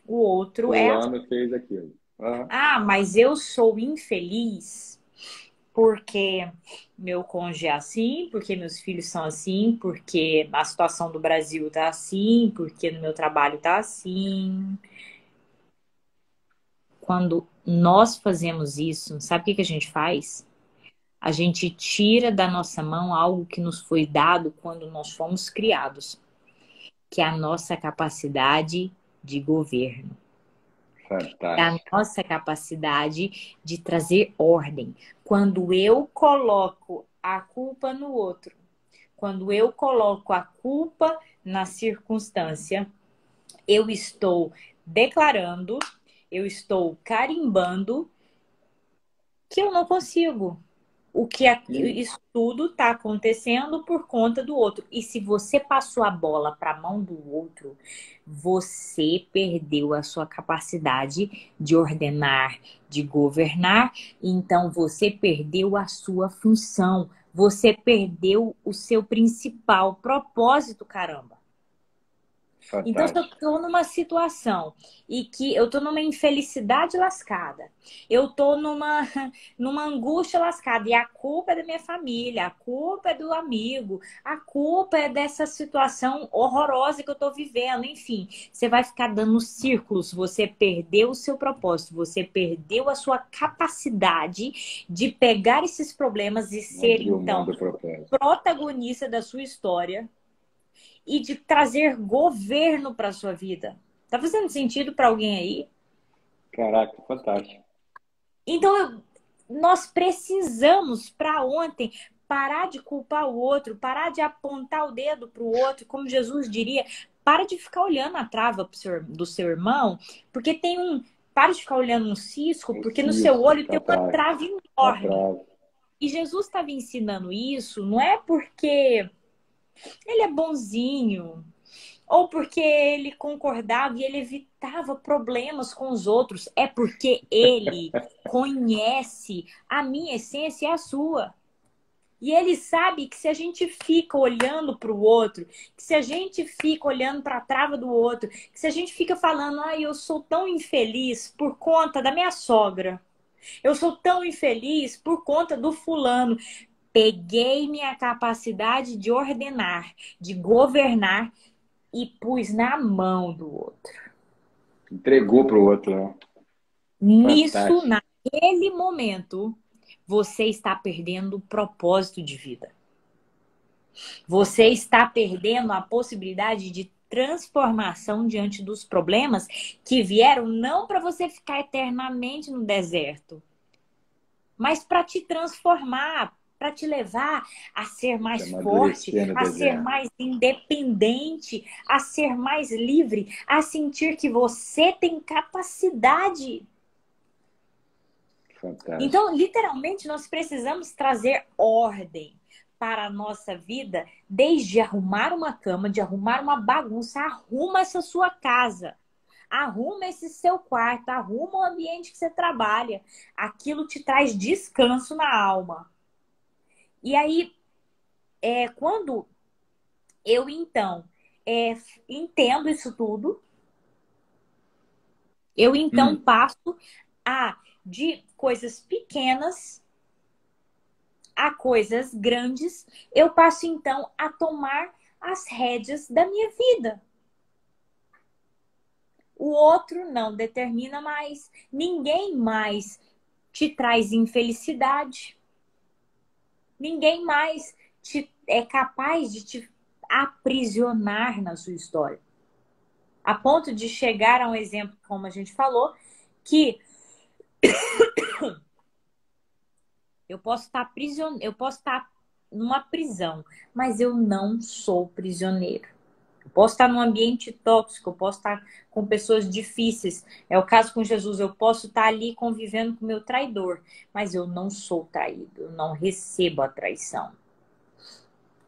o outro é assim. Fulano fez aquilo. Uhum. Ah, mas eu sou infeliz porque meu cônjuge é assim, porque meus filhos são assim, porque a situação do Brasil tá assim, porque no meu trabalho tá assim. Quando nós fazemos isso, sabe o que que a gente faz? A gente tira da nossa mão algo que nos foi dado quando nós fomos criados, que é a nossa capacidade de governo, é a Fantástico. nossa capacidade de trazer ordem. Quando eu coloco a culpa no outro, quando eu coloco a culpa na circunstância, eu estou declarando, eu estou carimbando que eu não consigo. Hum, Isso tudo está acontecendo por conta do outro. E se você passou a bola para a mão do outro, você perdeu a sua capacidade de ordenar, de governar. Então você perdeu a sua função. Você perdeu o seu principal propósito, caramba. Então, se eu fantástico. estou numa situação e que eu estou numa infelicidade lascada, eu estou numa angústia lascada, e a culpa é da minha família, a culpa é do amigo, a culpa é dessa situação horrorosa que eu estou vivendo, enfim, você vai ficar dando círculos, você perdeu o seu propósito, você perdeu a sua capacidade de pegar esses problemas e ser, Abriu mão então, do propósito. protagonista da sua história e de trazer governo para a sua vida. Tá fazendo sentido para alguém aí? Caraca, fantástico. Então, nós precisamos, para ontem, parar de culpar o outro, parar de apontar o dedo para o outro, como Jesus diria, para de ficar olhando a trava do seu irmão, porque tem um. Para de ficar olhando um cisco, porque no seu Isso, olho tá tem uma atrás. trava Tá enorme. atrás. E Jesus estava ensinando isso, não é porque ele é bonzinho, ou porque ele concordava e ele evitava problemas com os outros. É porque ele conhece a minha essência e a sua. E ele sabe que se a gente fica olhando para o outro, que se a gente fica olhando para a trava do outro, que se a gente fica falando: ai, eu sou tão infeliz por conta da minha sogra, eu sou tão infeliz por conta do fulano. Peguei minha capacidade de ordenar, de governar e pus na mão do outro. Entregou pro outro, né? Nisso, Fantástico. naquele momento, você está perdendo o propósito de vida. Você Fantástico. está perdendo a possibilidade de transformação diante dos problemas que vieram não para você ficar eternamente no deserto, mas para te transformar, para te levar a ser Se mais forte, amadurecer no a ser deserto. mais independente, a ser mais livre, a sentir que você tem capacidade. Fantástico. Então, literalmente, nós precisamos trazer ordem para a nossa vida, desde arrumar uma cama, de arrumar uma bagunça, arruma essa sua casa. Arruma esse seu quarto, arruma o ambiente que você trabalha. Aquilo te traz descanso na alma. E aí, quando eu então é, entendo isso tudo, eu então Hum, passo a de coisas pequenas a coisas grandes, eu passo então a tomar as rédeas da minha vida. O outro não determina mais, ninguém mais te traz infelicidade, ninguém mais é capaz de te aprisionar na sua história. A ponto de chegar a um exemplo, como a gente falou, que eu posso estar numa prisão, mas eu não sou prisioneiro. Eu posso estar num ambiente tóxico, eu posso estar com pessoas difíceis. É o caso com Jesus, eu posso estar ali convivendo com o meu traidor, mas eu não sou traído, eu não recebo a traição.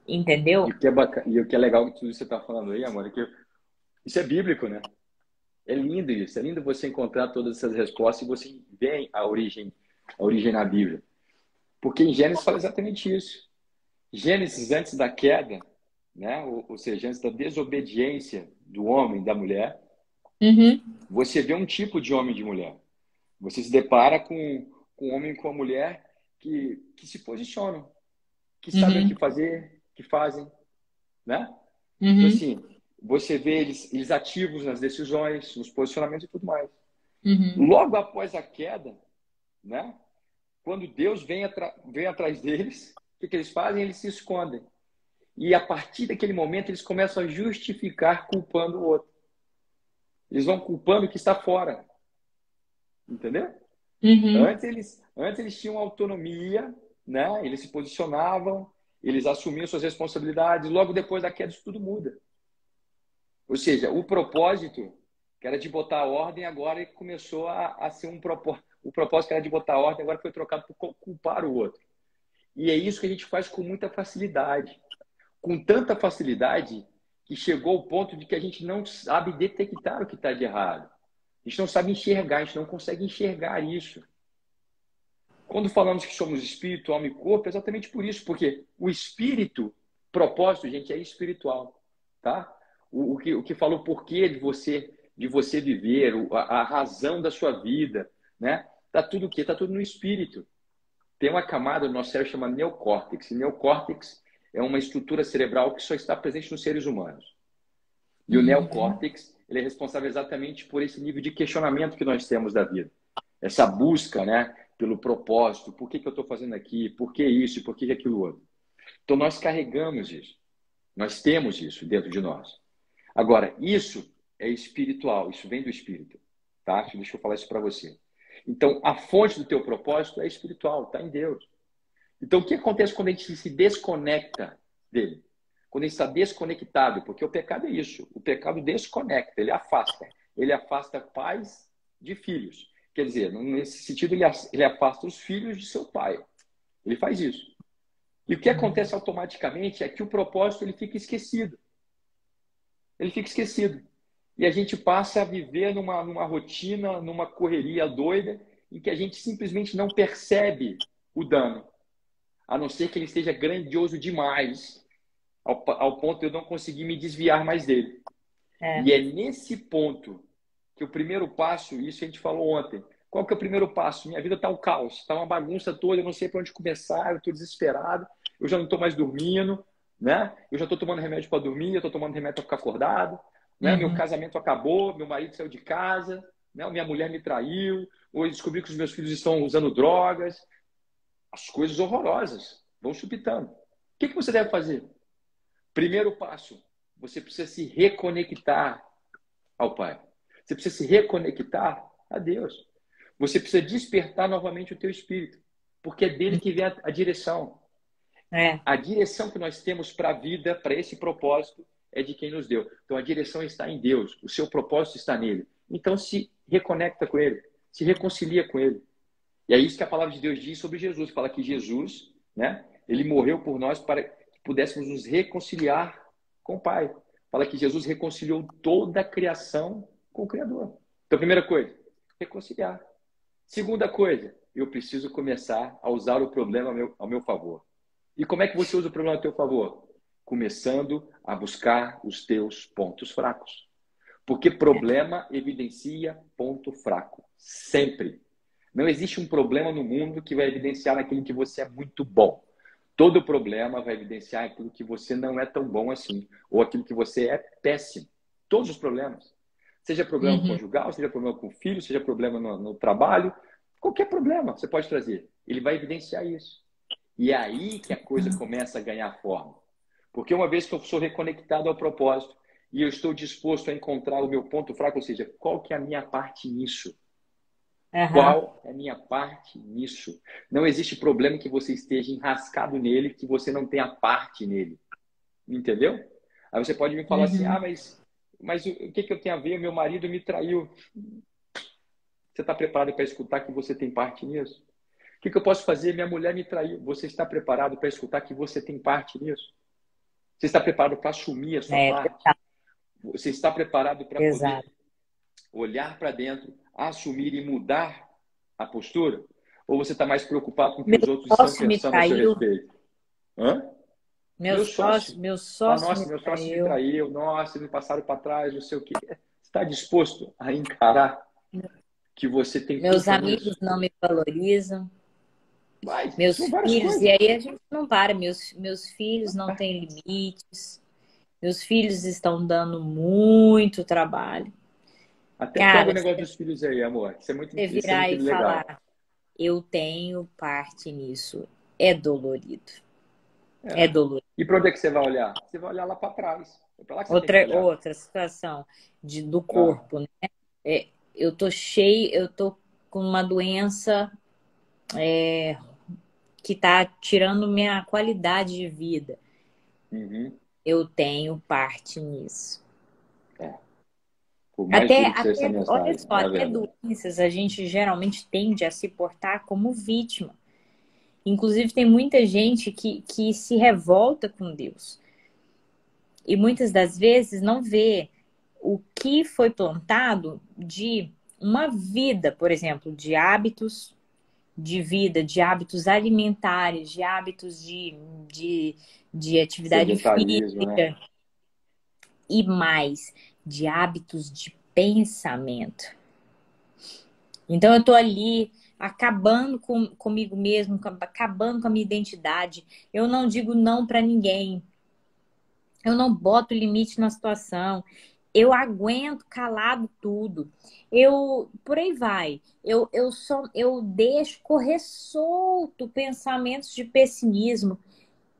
Entendeu? E o que é bacana, e o que é legal que tudo você está falando aí, amor, é que isso é bíblico, né? É lindo isso, é lindo você encontrar todas essas respostas e você vê a origem na Bíblia. Porque em Gênesis fala exatamente isso. Gênesis, antes da queda, né? Ou seja, antes da desobediência do homem e da mulher, você vê um tipo de homem e de mulher. Você se depara com um homem e com uma mulher que se posicionam, que sabem o que fazer, que fazem, né? Então, assim, você vê eles ativos nas decisões, nos posicionamentos e tudo mais. Logo após a queda, né? Quando Deus vem atrás deles, o que eles fazem? Eles se escondem. E a partir daquele momento, eles começam a justificar culpando o outro. Eles vão culpando o que está fora. Entendeu? Antes eles tinham autonomia, né? Eles se posicionavam, eles assumiam suas responsabilidades. Logo depois da queda, isso tudo muda. Ou seja, o propósito, que era de botar ordem, agora começou a ser um propósito. O propósito que era de botar ordem, agora foi trocado por culpar o outro. E é isso que a gente faz com muita facilidade. Com tanta facilidade que chegou ao ponto de que a gente não sabe detectar o que está de errado. A gente não sabe enxergar, a gente não consegue enxergar isso. Quando falamos que somos espírito, alma e corpo, é exatamente por isso, porque o espírito, propósito, gente, é espiritual, tá? O que falou o porquê de você viver, a razão da sua vida, né? Tá tudo o quê? Tá tudo no espírito. Tem uma camada do nosso cérebro chamada neocórtex. E neocórtex é uma estrutura cerebral que só está presente nos seres humanos. E o neocórtex, ele é responsável exatamente por esse nível de questionamento que nós temos da vida. Essa busca, né, pelo propósito, por que eu estou fazendo aqui, por que isso e por que aquilo outro. Então, nós carregamos isso. Nós temos isso dentro de nós. Agora, isso é espiritual, isso vem do espírito. Tá? Deixa eu falar isso para você. Então, a fonte do teu propósito é espiritual, está em Deus. Então, o que acontece quando a gente se desconecta dele? Quando a gente está desconectado, porque o pecado é isso. O pecado desconecta, ele afasta. Ele afasta pais de filhos. Quer dizer, nesse sentido, ele afasta os filhos de seu pai. Ele faz isso. E o que acontece automaticamente é que o propósito ele fica esquecido. Ele fica esquecido. E a gente passa a viver numa rotina, numa correria doida, em que a gente simplesmente não percebe o dano. A não ser que ele esteja grandioso demais, ao ponto de eu não conseguir me desviar mais dele. E é nesse ponto que o primeiro passo, isso a gente falou ontem, qual que é o primeiro passo? Minha vida está um caos, está uma bagunça toda, eu não sei para onde começar, eu estou desesperado, eu já não estou mais dormindo, né? Eu já estou tomando remédio para dormir, eu estou tomando remédio para ficar acordado, né? Meu casamento acabou, meu marido saiu de casa, né? Minha mulher me traiu, ou eu descobri que os meus filhos estão usando drogas. As coisas horrorosas vão chupitando. O que você deve fazer? Primeiro passo, você precisa se reconectar ao Pai. Você precisa se reconectar a Deus. Você precisa despertar novamente o teu espírito, porque é dele que vem a direção. A direção que nós temos para a vida, para esse propósito, é de quem nos deu. Então a direção está em Deus, o seu propósito está nele. Então se reconecta com ele, se reconcilia com ele. E é isso que a palavra de Deus diz sobre Jesus. Fala que Jesus, né, ele morreu por nós para que pudéssemos nos reconciliar com o Pai. Fala que Jesus reconciliou toda a criação com o Criador. Então, primeira coisa, reconciliar. Segunda coisa, eu preciso começar a usar o problema ao meu favor. E como é que você usa o problema ao teu favor? Começando a buscar os teus pontos fracos. Porque problema evidencia ponto fraco. Sempre. Não existe um problema no mundo que vai evidenciar naquilo que você é muito bom. Todo problema vai evidenciar aquilo que você não é tão bom assim, ou aquilo que você é péssimo. Todos os problemas. Seja problema Uhum. conjugal, seja problema com o filho, seja problema no trabalho, qualquer problema você pode trazer. Ele vai evidenciar isso. E é aí que a coisa começa a ganhar forma. Porque uma vez que eu sou reconectado ao propósito e eu estou disposto a encontrar o meu ponto fraco, ou seja, qual que é a minha parte nisso? Aham. Qual é a minha parte nisso? Não existe problema que você esteja enrascado nele, que você não tenha parte nele. Entendeu? Aí você pode me falar assim, Uhum. mas o que eu tenho a ver? Meu marido me traiu. Você está preparado para escutar que você tem parte nisso? O que eu posso fazer? Minha mulher me traiu. Você está preparado para escutar que você tem parte nisso? Você está preparado para assumir a sua É, parte? Você está preparado para poder exato. olhar para dentro, assumir e mudar a postura? Ou você está mais preocupado com o que Meu os outros estão sócio me pensando a seu traiu. respeito? Hã? Meu sócio. Meu Ah, sócio nossa, me meu sócio me traiu. traiu. Nossa, me passaram para trás, não sei o quê. Você está disposto a encarar que você tem Meus culpa amigos nisso? não me valorizam. Mas Meus são várias filhos, e coisas. aí a gente não para. Meus filhos não têm limites. Meus filhos estão dando muito trabalho. Até pega o Cara, negócio dos filhos aí, amor. você Isso é virar muito e legal. falar, eu tenho parte nisso, é dolorido. É É. dolorido. E para onde é que você vai olhar? Você vai olhar lá para trás. É para lá que você tem que olhar. Outra situação do Ah, corpo, né? É, eu tô cheio, eu tô com uma doença que tá tirando minha qualidade de vida. uhum. Eu tenho parte nisso. É. Por mais duro que seja essa Olha mensagem, só, é a até verdade. doenças a gente geralmente tende a se portar como vítima. Inclusive, tem muita gente que se revolta com Deus. E muitas das vezes não vê o que foi plantado de uma vida, por exemplo, de hábitos de vida, de hábitos alimentares, de hábitos de atividade Sedentarismo, né? física e mais, de hábitos de pensamento. Então, eu estou ali acabando comigo mesmo, acabando com a minha identidade. Eu não digo não para ninguém. Eu não boto limite na situação. Eu aguento calado tudo. Por aí vai. Eu deixo correr solto pensamentos de pessimismo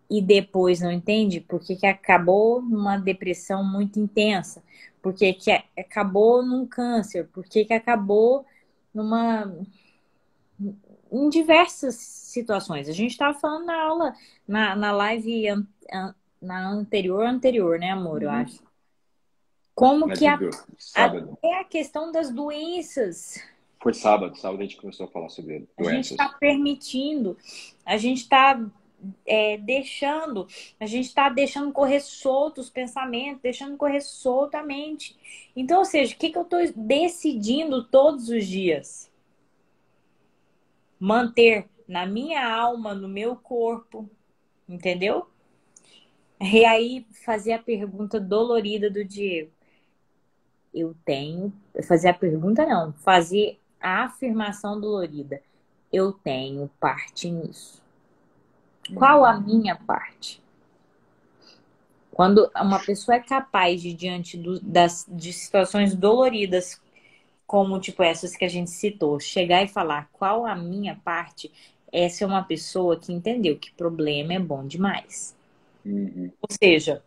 e depois não entende porque que acabou numa depressão muito intensa, porque que acabou num câncer, porque que acabou numa em diversas situações. A gente estava falando na aula, na live na anterior, né, amor? Eu Uhum. acho. Como É que sábado. até a questão das doenças, Foi sábado. Sábado a gente começou a falar sobre a gente está doenças. permitindo, a gente está deixando, a gente está deixando correr solto os pensamentos, deixando correr solta a mente. Então, ou seja, o que eu estou decidindo todos os dias? Manter na minha alma, no meu corpo, entendeu? E aí fazer a pergunta dolorida do Diego. Eu tenho. Fazer a pergunta não, fazer a afirmação dolorida. Eu tenho parte nisso. Qual a Uhum. minha parte? Quando uma pessoa é capaz de, diante de situações doloridas, como tipo essas que a gente citou, chegar e falar qual a minha parte, essa é uma pessoa que entendeu que problema é bom demais. Uhum. Ou seja,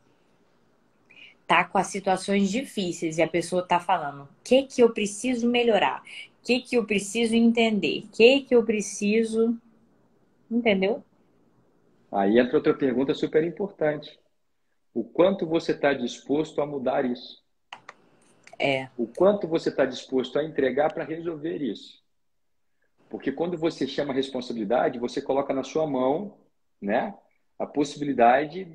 tá com as situações difíceis e a pessoa tá falando, o que que eu preciso melhorar? O que que eu preciso entender? O que que eu preciso, entendeu? Aí entra outra pergunta super importante. O quanto você está disposto a mudar isso? É. O quanto você está disposto a entregar para resolver isso? Porque quando você chama a responsabilidade, você coloca na sua mão, né, a possibilidade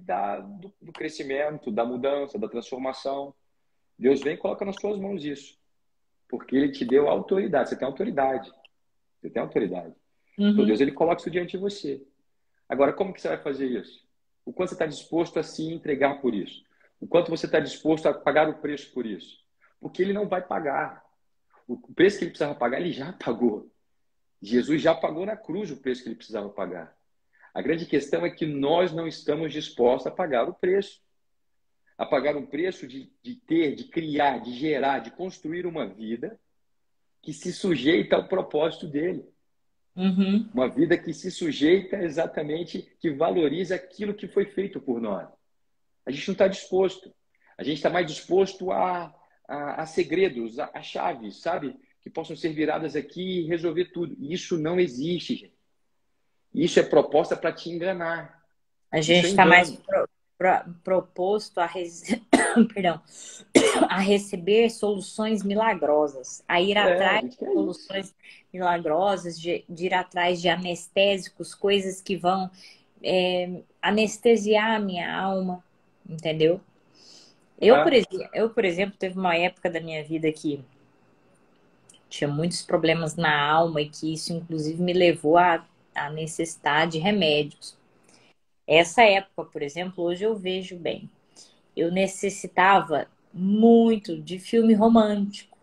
do crescimento, da mudança, da transformação. Deus vem e coloca nas suas mãos isso. Porque Ele te deu autoridade. Você tem autoridade. Você tem autoridade. Então Deus Uhum. ele coloca isso diante de você. Agora, como que você vai fazer isso? O quanto você está disposto a se entregar por isso? O quanto você está disposto a pagar o preço por isso? Porque Ele não vai pagar. O preço que Ele precisava pagar, Ele já pagou. Jesus já pagou na cruz o preço que ele precisava pagar. A grande questão é que nós não estamos dispostos a pagar o preço. A pagar o preço de ter, de criar, de gerar, de construir uma vida que se sujeita ao propósito dele. Uhum. Uma vida que se sujeita exatamente, que valoriza aquilo que foi feito por nós. A gente não está disposto. A gente está mais disposto a segredos, a chaves, sabe? Que possam ser viradas aqui e resolver tudo. Isso não existe, gente. Isso é proposta para te enganar. A Isso gente é está mais engano. proposto a, perdão, a receber soluções milagrosas, a ir A atrás gente de quer isso. soluções milagrosas, de ir atrás de anestésicos, coisas que vão anestesiar a minha alma, entendeu? Ah, Eu, por exemplo, teve uma época da minha vida que tinha muitos problemas na alma e que isso, inclusive, me levou à necessidade de remédios. Essa época, por exemplo, hoje eu vejo bem. Eu necessitava muito de filme romântico,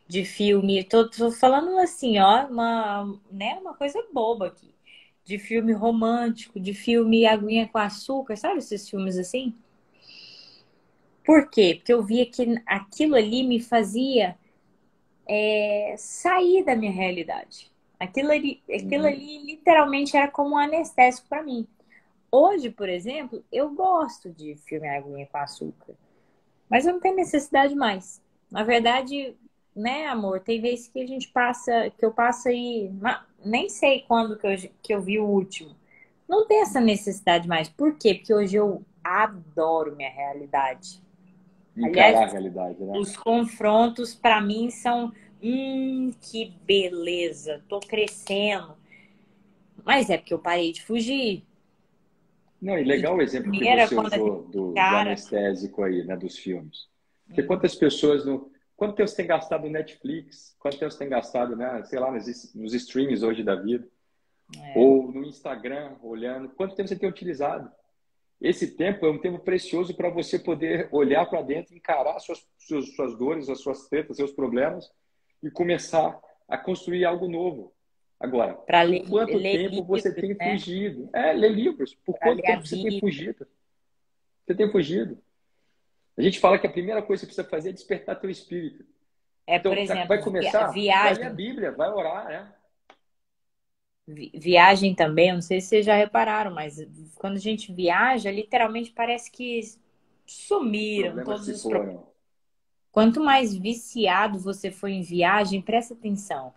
de filme. Tô falando assim, ó, uma coisa boba aqui. De filme romântico, de filme Aguinha com Açúcar, sabe esses filmes assim? Por quê? Porque eu via que aquilo ali me fazia sair da minha realidade. Aquilo uhum. ali literalmente era como um anestésico para mim. Hoje, por exemplo, eu gosto de filme Aguinha com Açúcar. Mas eu não tenho necessidade mais. Na verdade, né, amor, tem vezes que a gente passa, que eu passo aí, nem sei quando que eu vi o último. Não tem essa necessidade mais. Por quê? Porque hoje eu adoro minha realidade. Aliás, Encarar a realidade, né? os confrontos para mim são, que beleza, tô crescendo. Mas é porque eu parei de fugir. Não, e E de legal o exemplo que primeira, você quando a gente usou do cara, anestésico aí, né, dos filmes. Porque quantas pessoas no. Quanto tempo você tem gastado no Netflix? Quanto tempo você tem gastado, né, sei lá, nos streams hoje da vida? é, Ou no Instagram, olhando? Quanto tempo você tem utilizado? Esse tempo é um tempo precioso para você poder olhar para dentro, encarar suas dores, as suas tretas, seus problemas e começar a construir algo novo. Agora, para por quanto ler tempo você livros, tem né? fugido? Ler livros. Por Para quanto ler a tempo você tem Bíblia. fugido? Você tem fugido. A gente fala que a primeira coisa que você precisa fazer é despertar teu espírito. Por Então, vai exemplo, começar? Vai ler a viagem. Bíblia, vai orar, né? Viagem também, eu não sei se vocês já repararam, mas quando a gente viaja, literalmente parece que Os sumiram problemas todos se os problemas. foram. Quanto mais viciado você for em viagem, presta atenção.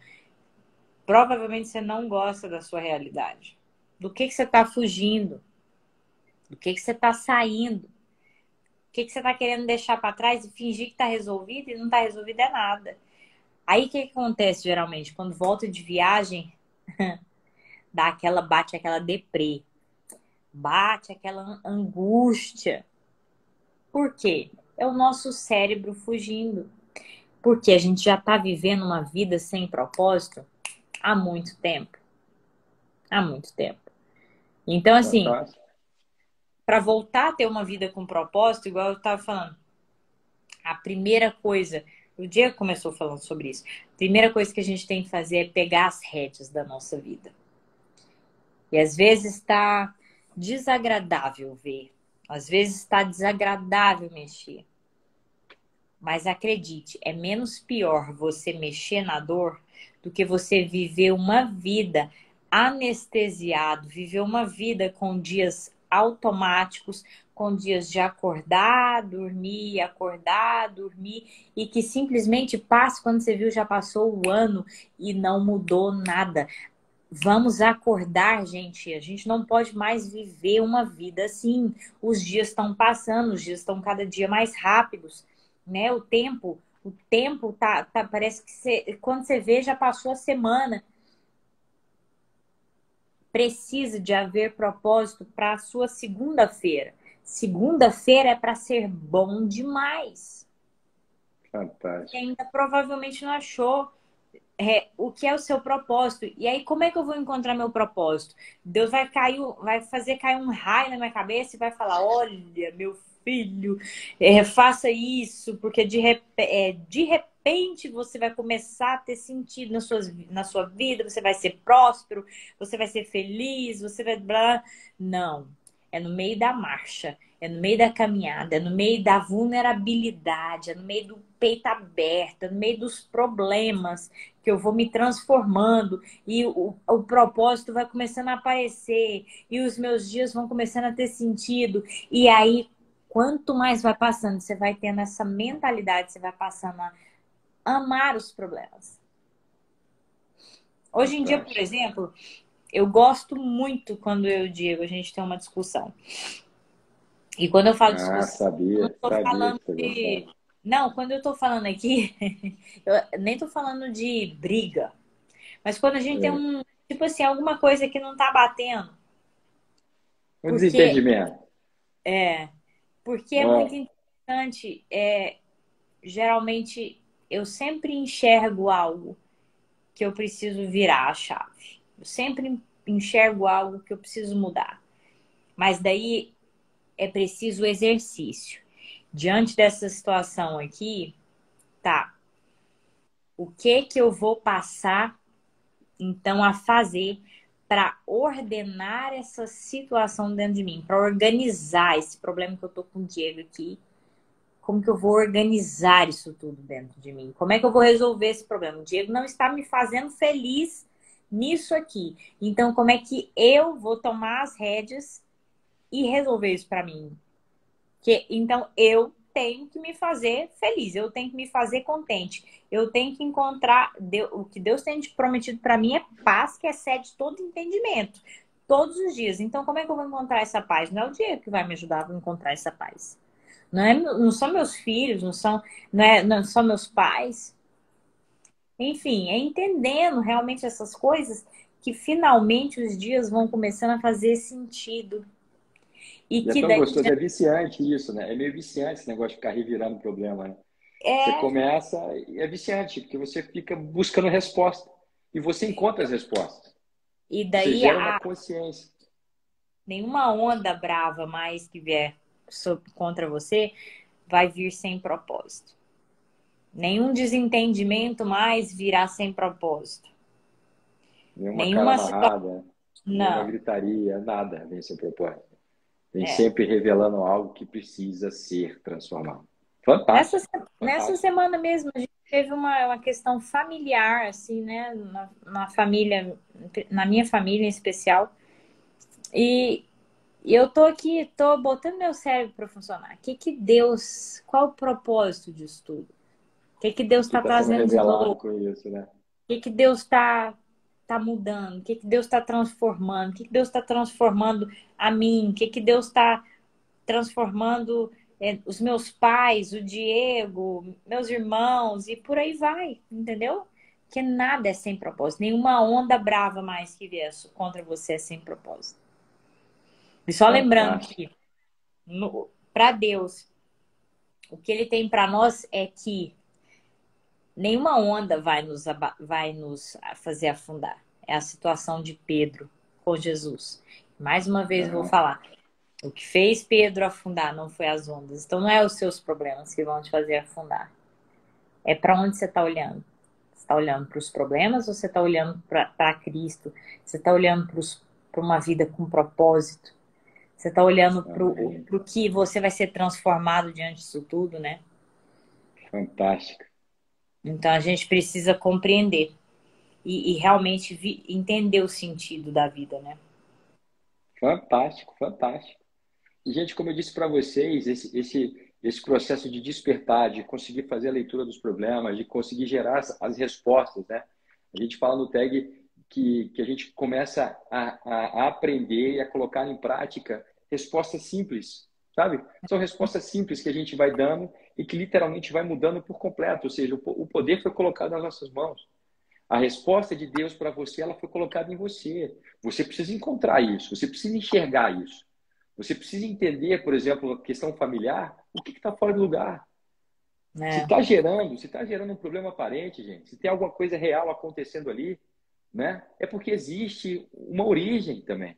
Provavelmente você não gosta da sua realidade. Do que você está fugindo? Do que você está saindo? O que você está querendo deixar para trás e fingir que está resolvido e não está resolvido é nada. Aí o que acontece geralmente? Quando volta de viagem, bate aquela deprê, bate aquela angústia. Por quê? É o nosso cérebro fugindo. Porque a gente já está vivendo uma vida sem propósito há muito tempo. Há muito tempo. Então, assim, Fantástico. para voltar a ter uma vida com propósito, igual eu estava falando, a primeira coisa, o Diego começou falando sobre isso, a primeira coisa que a gente tem que fazer é pegar as rédeas da nossa vida. E às vezes está desagradável ver, às vezes está desagradável mexer. Mas acredite, é menos pior você mexer na dor do que você viver uma vida anestesiado, viver uma vida com dias automáticos, com dias de acordar, dormir, e que simplesmente passa quando você viu, já passou o ano e não mudou nada. Vamos acordar, gente. A gente não pode mais viver uma vida assim. Os dias estão passando, os dias estão cada dia mais rápidos, né? O tempo parece que quando você vê, já passou a semana. Precisa de haver propósito para a sua segunda-feira. Segunda-feira é para ser bom demais. E Fantástico. ainda provavelmente não achou o que é o seu propósito. E aí, como é que eu vou encontrar meu propósito? Deus vai fazer cair um raio na minha cabeça e vai falar: olha, meu filho, faça isso, porque de repente você vai começar a ter sentido na sua vida, você vai ser próspero, você vai ser feliz, você vai... Blá. Não. É no meio da marcha, é no meio da caminhada, é no meio da vulnerabilidade, é no meio do peito aberto, é no meio dos problemas que eu vou me transformando e o propósito vai começando a aparecer e os meus dias vão começando a ter sentido. E aí, quanto mais vai passando, você vai tendo essa mentalidade, você vai passando a amar os problemas. Hoje em dia, por exemplo, eu gosto muito quando eu e o Diego, a gente tem uma discussão. E quando eu falo discussão, eu não Sabia tô falando que você gostava. de... Não, quando eu tô falando aqui, eu nem tô falando de briga. Mas quando a gente tem É. tipo assim, alguma coisa que não tá batendo. Um Porque desentendimento. é, porque é muito Ó, interessante. Geralmente, eu sempre enxergo algo que eu preciso virar a chave. Eu sempre enxergo algo que eu preciso mudar. Mas daí é preciso exercício. Diante dessa situação aqui, tá, o que que eu vou passar então a fazer para ordenar essa situação dentro de mim, para organizar esse problema que eu tô com o Diego aqui? Como que eu vou organizar isso tudo dentro de mim? Como é que eu vou resolver esse problema? O Diego não está me fazendo feliz nisso aqui. Então, como é que eu vou tomar as rédeas e resolver isso para mim? Então, eu tenho que me fazer feliz, eu tenho que me fazer contente, eu tenho que encontrar o que Deus tem prometido para mim é paz que excede todo entendimento, todos os dias. Então, como é que eu vou encontrar essa paz? Não é o Diego que vai me ajudar a encontrar essa paz. Não são meus filhos, não são meus pais. Enfim, é entendendo realmente essas coisas que finalmente os dias vão começando a fazer sentido. E e é que tão daí gostoso, é viciante isso, né? É meio viciante esse negócio de ficar revirando o problema, né? Você é, começa e é viciante, porque você fica buscando resposta. E você encontra as respostas. e Você daí gera uma consciência. nenhuma onda brava mais que vier contra você vai vir sem propósito. Nenhum desentendimento mais virá sem propósito. Nenhuma cara Nenhuma situação. amarrada, nenhuma Não. gritaria, nada vem ser propósito. Vem É. sempre revelando algo que precisa ser transformado. Nessa, Fantástico, nessa fantástico. semana mesmo, a gente teve uma questão familiar, assim, né? Na família, na minha família em especial. E, e eu tô aqui, tô botando meu cérebro para funcionar. Qual o propósito disso tudo? O que Deus O que está está sendo trazendo de revelado novo? com isso, né? Que Deus tá mudando? O que Deus está transformando? O que Deus está transformando a mim? O que Deus está transformando os meus pais, o Diego, meus irmãos e por aí vai, entendeu? Que nada é sem propósito. Nenhuma onda brava mais que vier contra você é sem propósito. E só lembrando Fantástico. que para Deus, o que ele tem para nós é que nenhuma onda vai nos fazer afundar. É a situação de Pedro com Jesus. Mais uma vez vou Aham. falar. O que fez Pedro afundar não foi as ondas. Então não é os seus problemas que vão te fazer afundar. É para onde você está olhando. Você está olhando para os problemas ou você está olhando para Cristo? Você está olhando para uma vida com propósito? Você está olhando para Amém. o que você vai ser transformado diante disso tudo, né? Fantástico. Então a gente precisa compreender e realmente entender o sentido da vida, né? Fantástico, fantástico. E, gente, como eu disse para vocês, esse processo de despertar, de conseguir fazer a leitura dos problemas, de conseguir gerar as respostas, né? A gente fala no TAG que a gente começa a aprender e a colocar em prática respostas simples, sabe? São respostas simples que a gente vai dando e que literalmente vai mudando por completo. Ou seja, o poder foi colocado nas nossas mãos. A resposta de Deus para você, ela foi colocada em você. Você precisa encontrar isso, você precisa enxergar isso. Você precisa entender, por exemplo, a questão familiar, o que está fora do lugar. É, Se está gerando um problema aparente, gente, se tem alguma coisa real acontecendo ali, né? É porque existe uma origem também.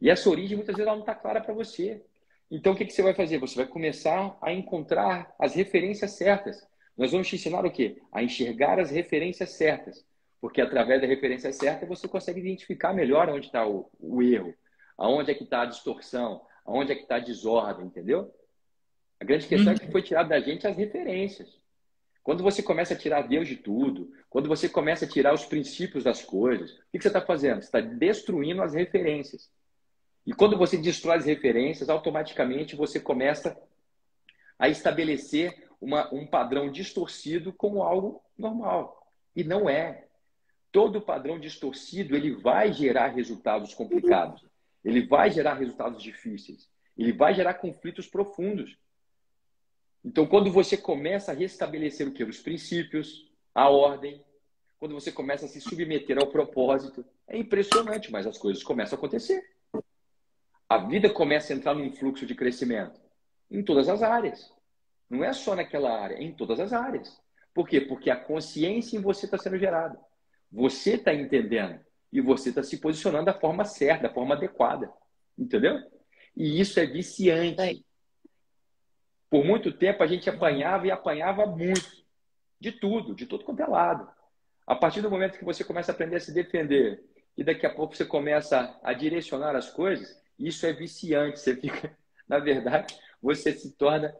E essa origem muitas vezes ela não está clara para você. Então o que você vai fazer? Você vai começar a encontrar as referências certas. Nós vamos te ensinar o quê? A enxergar as referências certas. Porque através da referência certa você consegue identificar melhor onde está o erro, aonde é que está a distorção, aonde é que está a desordem, entendeu? A grande questão é que foi tirado da gente as referências. Quando você começa a tirar Deus de tudo, quando você começa a tirar os princípios das coisas, o que você está fazendo? Você está destruindo as referências. E quando você destrói as referências, automaticamente você começa a estabelecer um padrão distorcido como algo normal. E não é. Todo padrão distorcido, ele vai gerar resultados complicados. Ele vai gerar resultados difíceis. Ele vai gerar conflitos profundos. Então, quando você começa a restabelecer o quê? Os princípios, a ordem, quando você começa a se submeter ao propósito, é impressionante, mas as coisas começam a acontecer. A vida começa a entrar num fluxo de crescimento em todas as áreas. Não é só naquela área, é em todas as áreas. Por quê? Porque a consciência em você está sendo gerada. Você está entendendo e você está se posicionando da forma certa, da forma adequada. Entendeu? E isso é viciante. Por muito tempo a gente apanhava e apanhava muito. De tudo quanto é lado. A partir do momento que você começa a aprender a se defender e daqui a pouco você começa a direcionar as coisas, isso é viciante. Você fica, na verdade, você se torna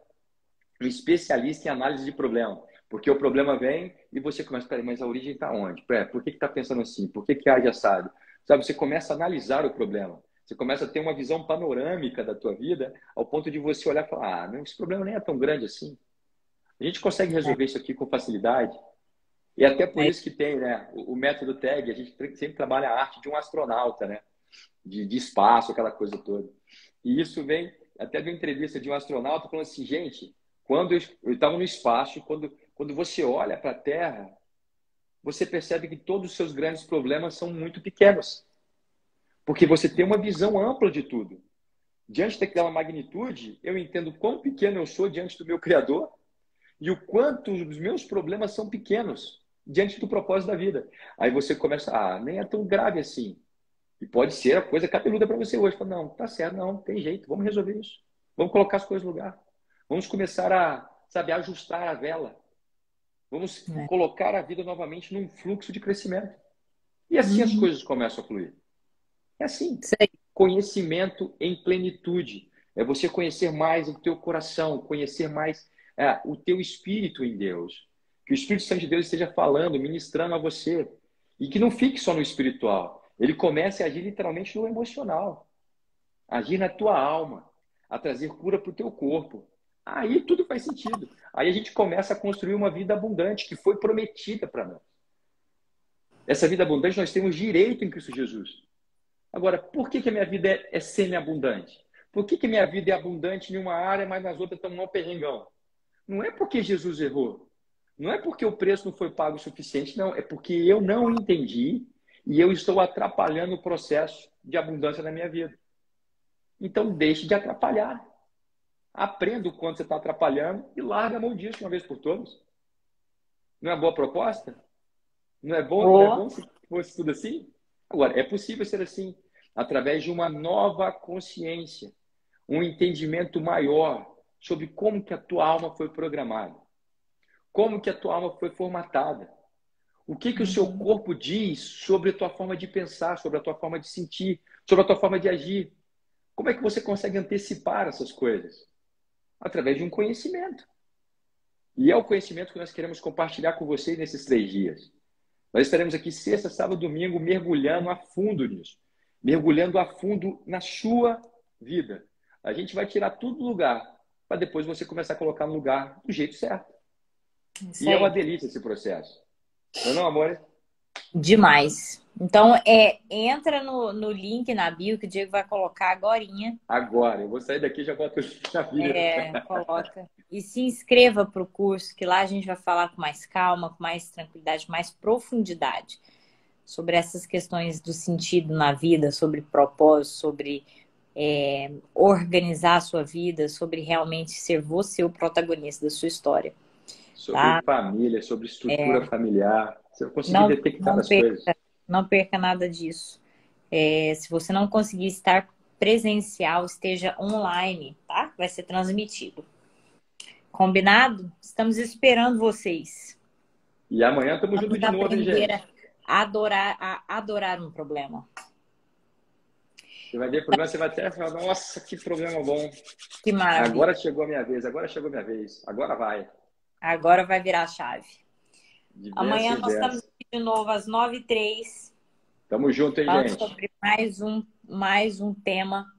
um especialista em análise de problema. Porque o problema vem e você começa, peraí, mas a origem está onde? Por que está pensando assim? Por que age assado? Sabe, você começa a analisar o problema. Você começa a ter uma visão panorâmica da tua vida, ao ponto de você olhar e falar, não, esse problema nem é tão grande assim. A gente consegue resolver isso aqui com facilidade. E até por isso que tem, né, o método TAG, a gente sempre trabalha a arte de um astronauta, né? De espaço, aquela coisa toda. E isso vem até de uma entrevista de um astronauta falando assim, gente, quando eu estava no espaço, quando você olha para a Terra, você percebe que todos os seus grandes problemas são muito pequenos. Porque você tem uma visão ampla de tudo. Diante daquela magnitude, eu entendo quão pequeno eu sou diante do meu Criador e o quanto os meus problemas são pequenos diante do propósito da vida. Aí você começa, nem é tão grave assim. E pode ser a coisa cabeluda para você hoje. Fala, não, tá certo, não, tem jeito, vamos resolver isso. Vamos colocar as coisas no lugar. Vamos começar a, sabe, ajustar a vela. Vamos colocar a vida novamente num fluxo de crescimento. E assim as coisas começam a fluir. É assim. Conhecimento em plenitude. É você conhecer mais o teu coração, conhecer mais o teu espírito em Deus. Que o Espírito Santo de Deus esteja falando, ministrando a você. E que não fique só no espiritual. Ele comece a agir literalmente no emocional. Agir na tua alma. A trazer cura para o teu corpo. Aí tudo faz sentido. Aí a gente começa a construir uma vida abundante que foi prometida para nós. Essa vida abundante nós temos direito em Cristo Jesus. Agora, por que a minha vida é semi-abundante? Por que a minha vida é abundante em uma área, mas nas outras estamos um perrengão? Não é porque Jesus errou. Não é porque o preço não foi pago o suficiente, não. É porque eu não entendi e eu estou atrapalhando o processo de abundância na minha vida. Então, deixe de atrapalhar. Aprenda o quanto você está atrapalhando e larga a mão disso uma vez por todas. Não é boa proposta? Não é bom se fosse tudo assim? Agora, é possível ser assim, através de uma nova consciência, um entendimento maior sobre como que a tua alma foi programada, como que a tua alma foi formatada, o que o seu corpo diz sobre a tua forma de pensar, sobre a tua forma de sentir, sobre a tua forma de agir. Como é que você consegue antecipar essas coisas? Através de um conhecimento. E é o conhecimento que nós queremos compartilhar com vocês nesses 3 dias. Nós estaremos aqui sexta, sábado, domingo, mergulhando a fundo nisso. Mergulhando a fundo na sua vida. A gente vai tirar tudo do lugar, para depois você começar a colocar no lugar do jeito certo. Isso e aí. É uma delícia esse processo. Não, amor? Demais. Então, entra no link na bio que o Diego vai colocar agorinha. Agora, eu vou sair daqui e já boto na bio. Coloca. E se inscreva para o curso, que lá a gente vai falar com mais calma, com mais tranquilidade, mais profundidade sobre essas questões do sentido na vida, sobre propósito, sobre organizar a sua vida, sobre realmente ser você o protagonista da sua história. Sobre família, sobre estrutura familiar. Você vai conseguir detectar as coisas. Não perca nada disso. Se você não conseguir estar presencial, esteja online, tá? Vai ser transmitido. Combinado? Estamos esperando vocês. E amanhã estamos juntos de novo, hein, gente? Adorar um problema. Você vai ver problema, você vai até falar, nossa, que problema bom. Que maravilha. Agora chegou a minha vez, agora chegou a minha vez. Agora vai. Agora vai virar a chave. Amanhã nós estamos estamos de novo às 9h03. Tamo junto, hein, Falando gente? sobre mais um tema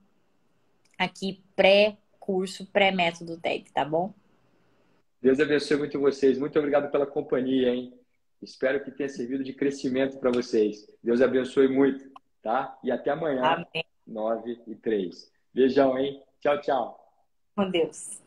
aqui pré-curso, pré-método TEG, tá bom? Deus abençoe muito vocês. Muito obrigado pela companhia, hein? Espero que tenha servido de crescimento para vocês. Deus abençoe muito, tá? E até amanhã, Amém. 9h03. Beijão, hein? Tchau, tchau. Com Deus.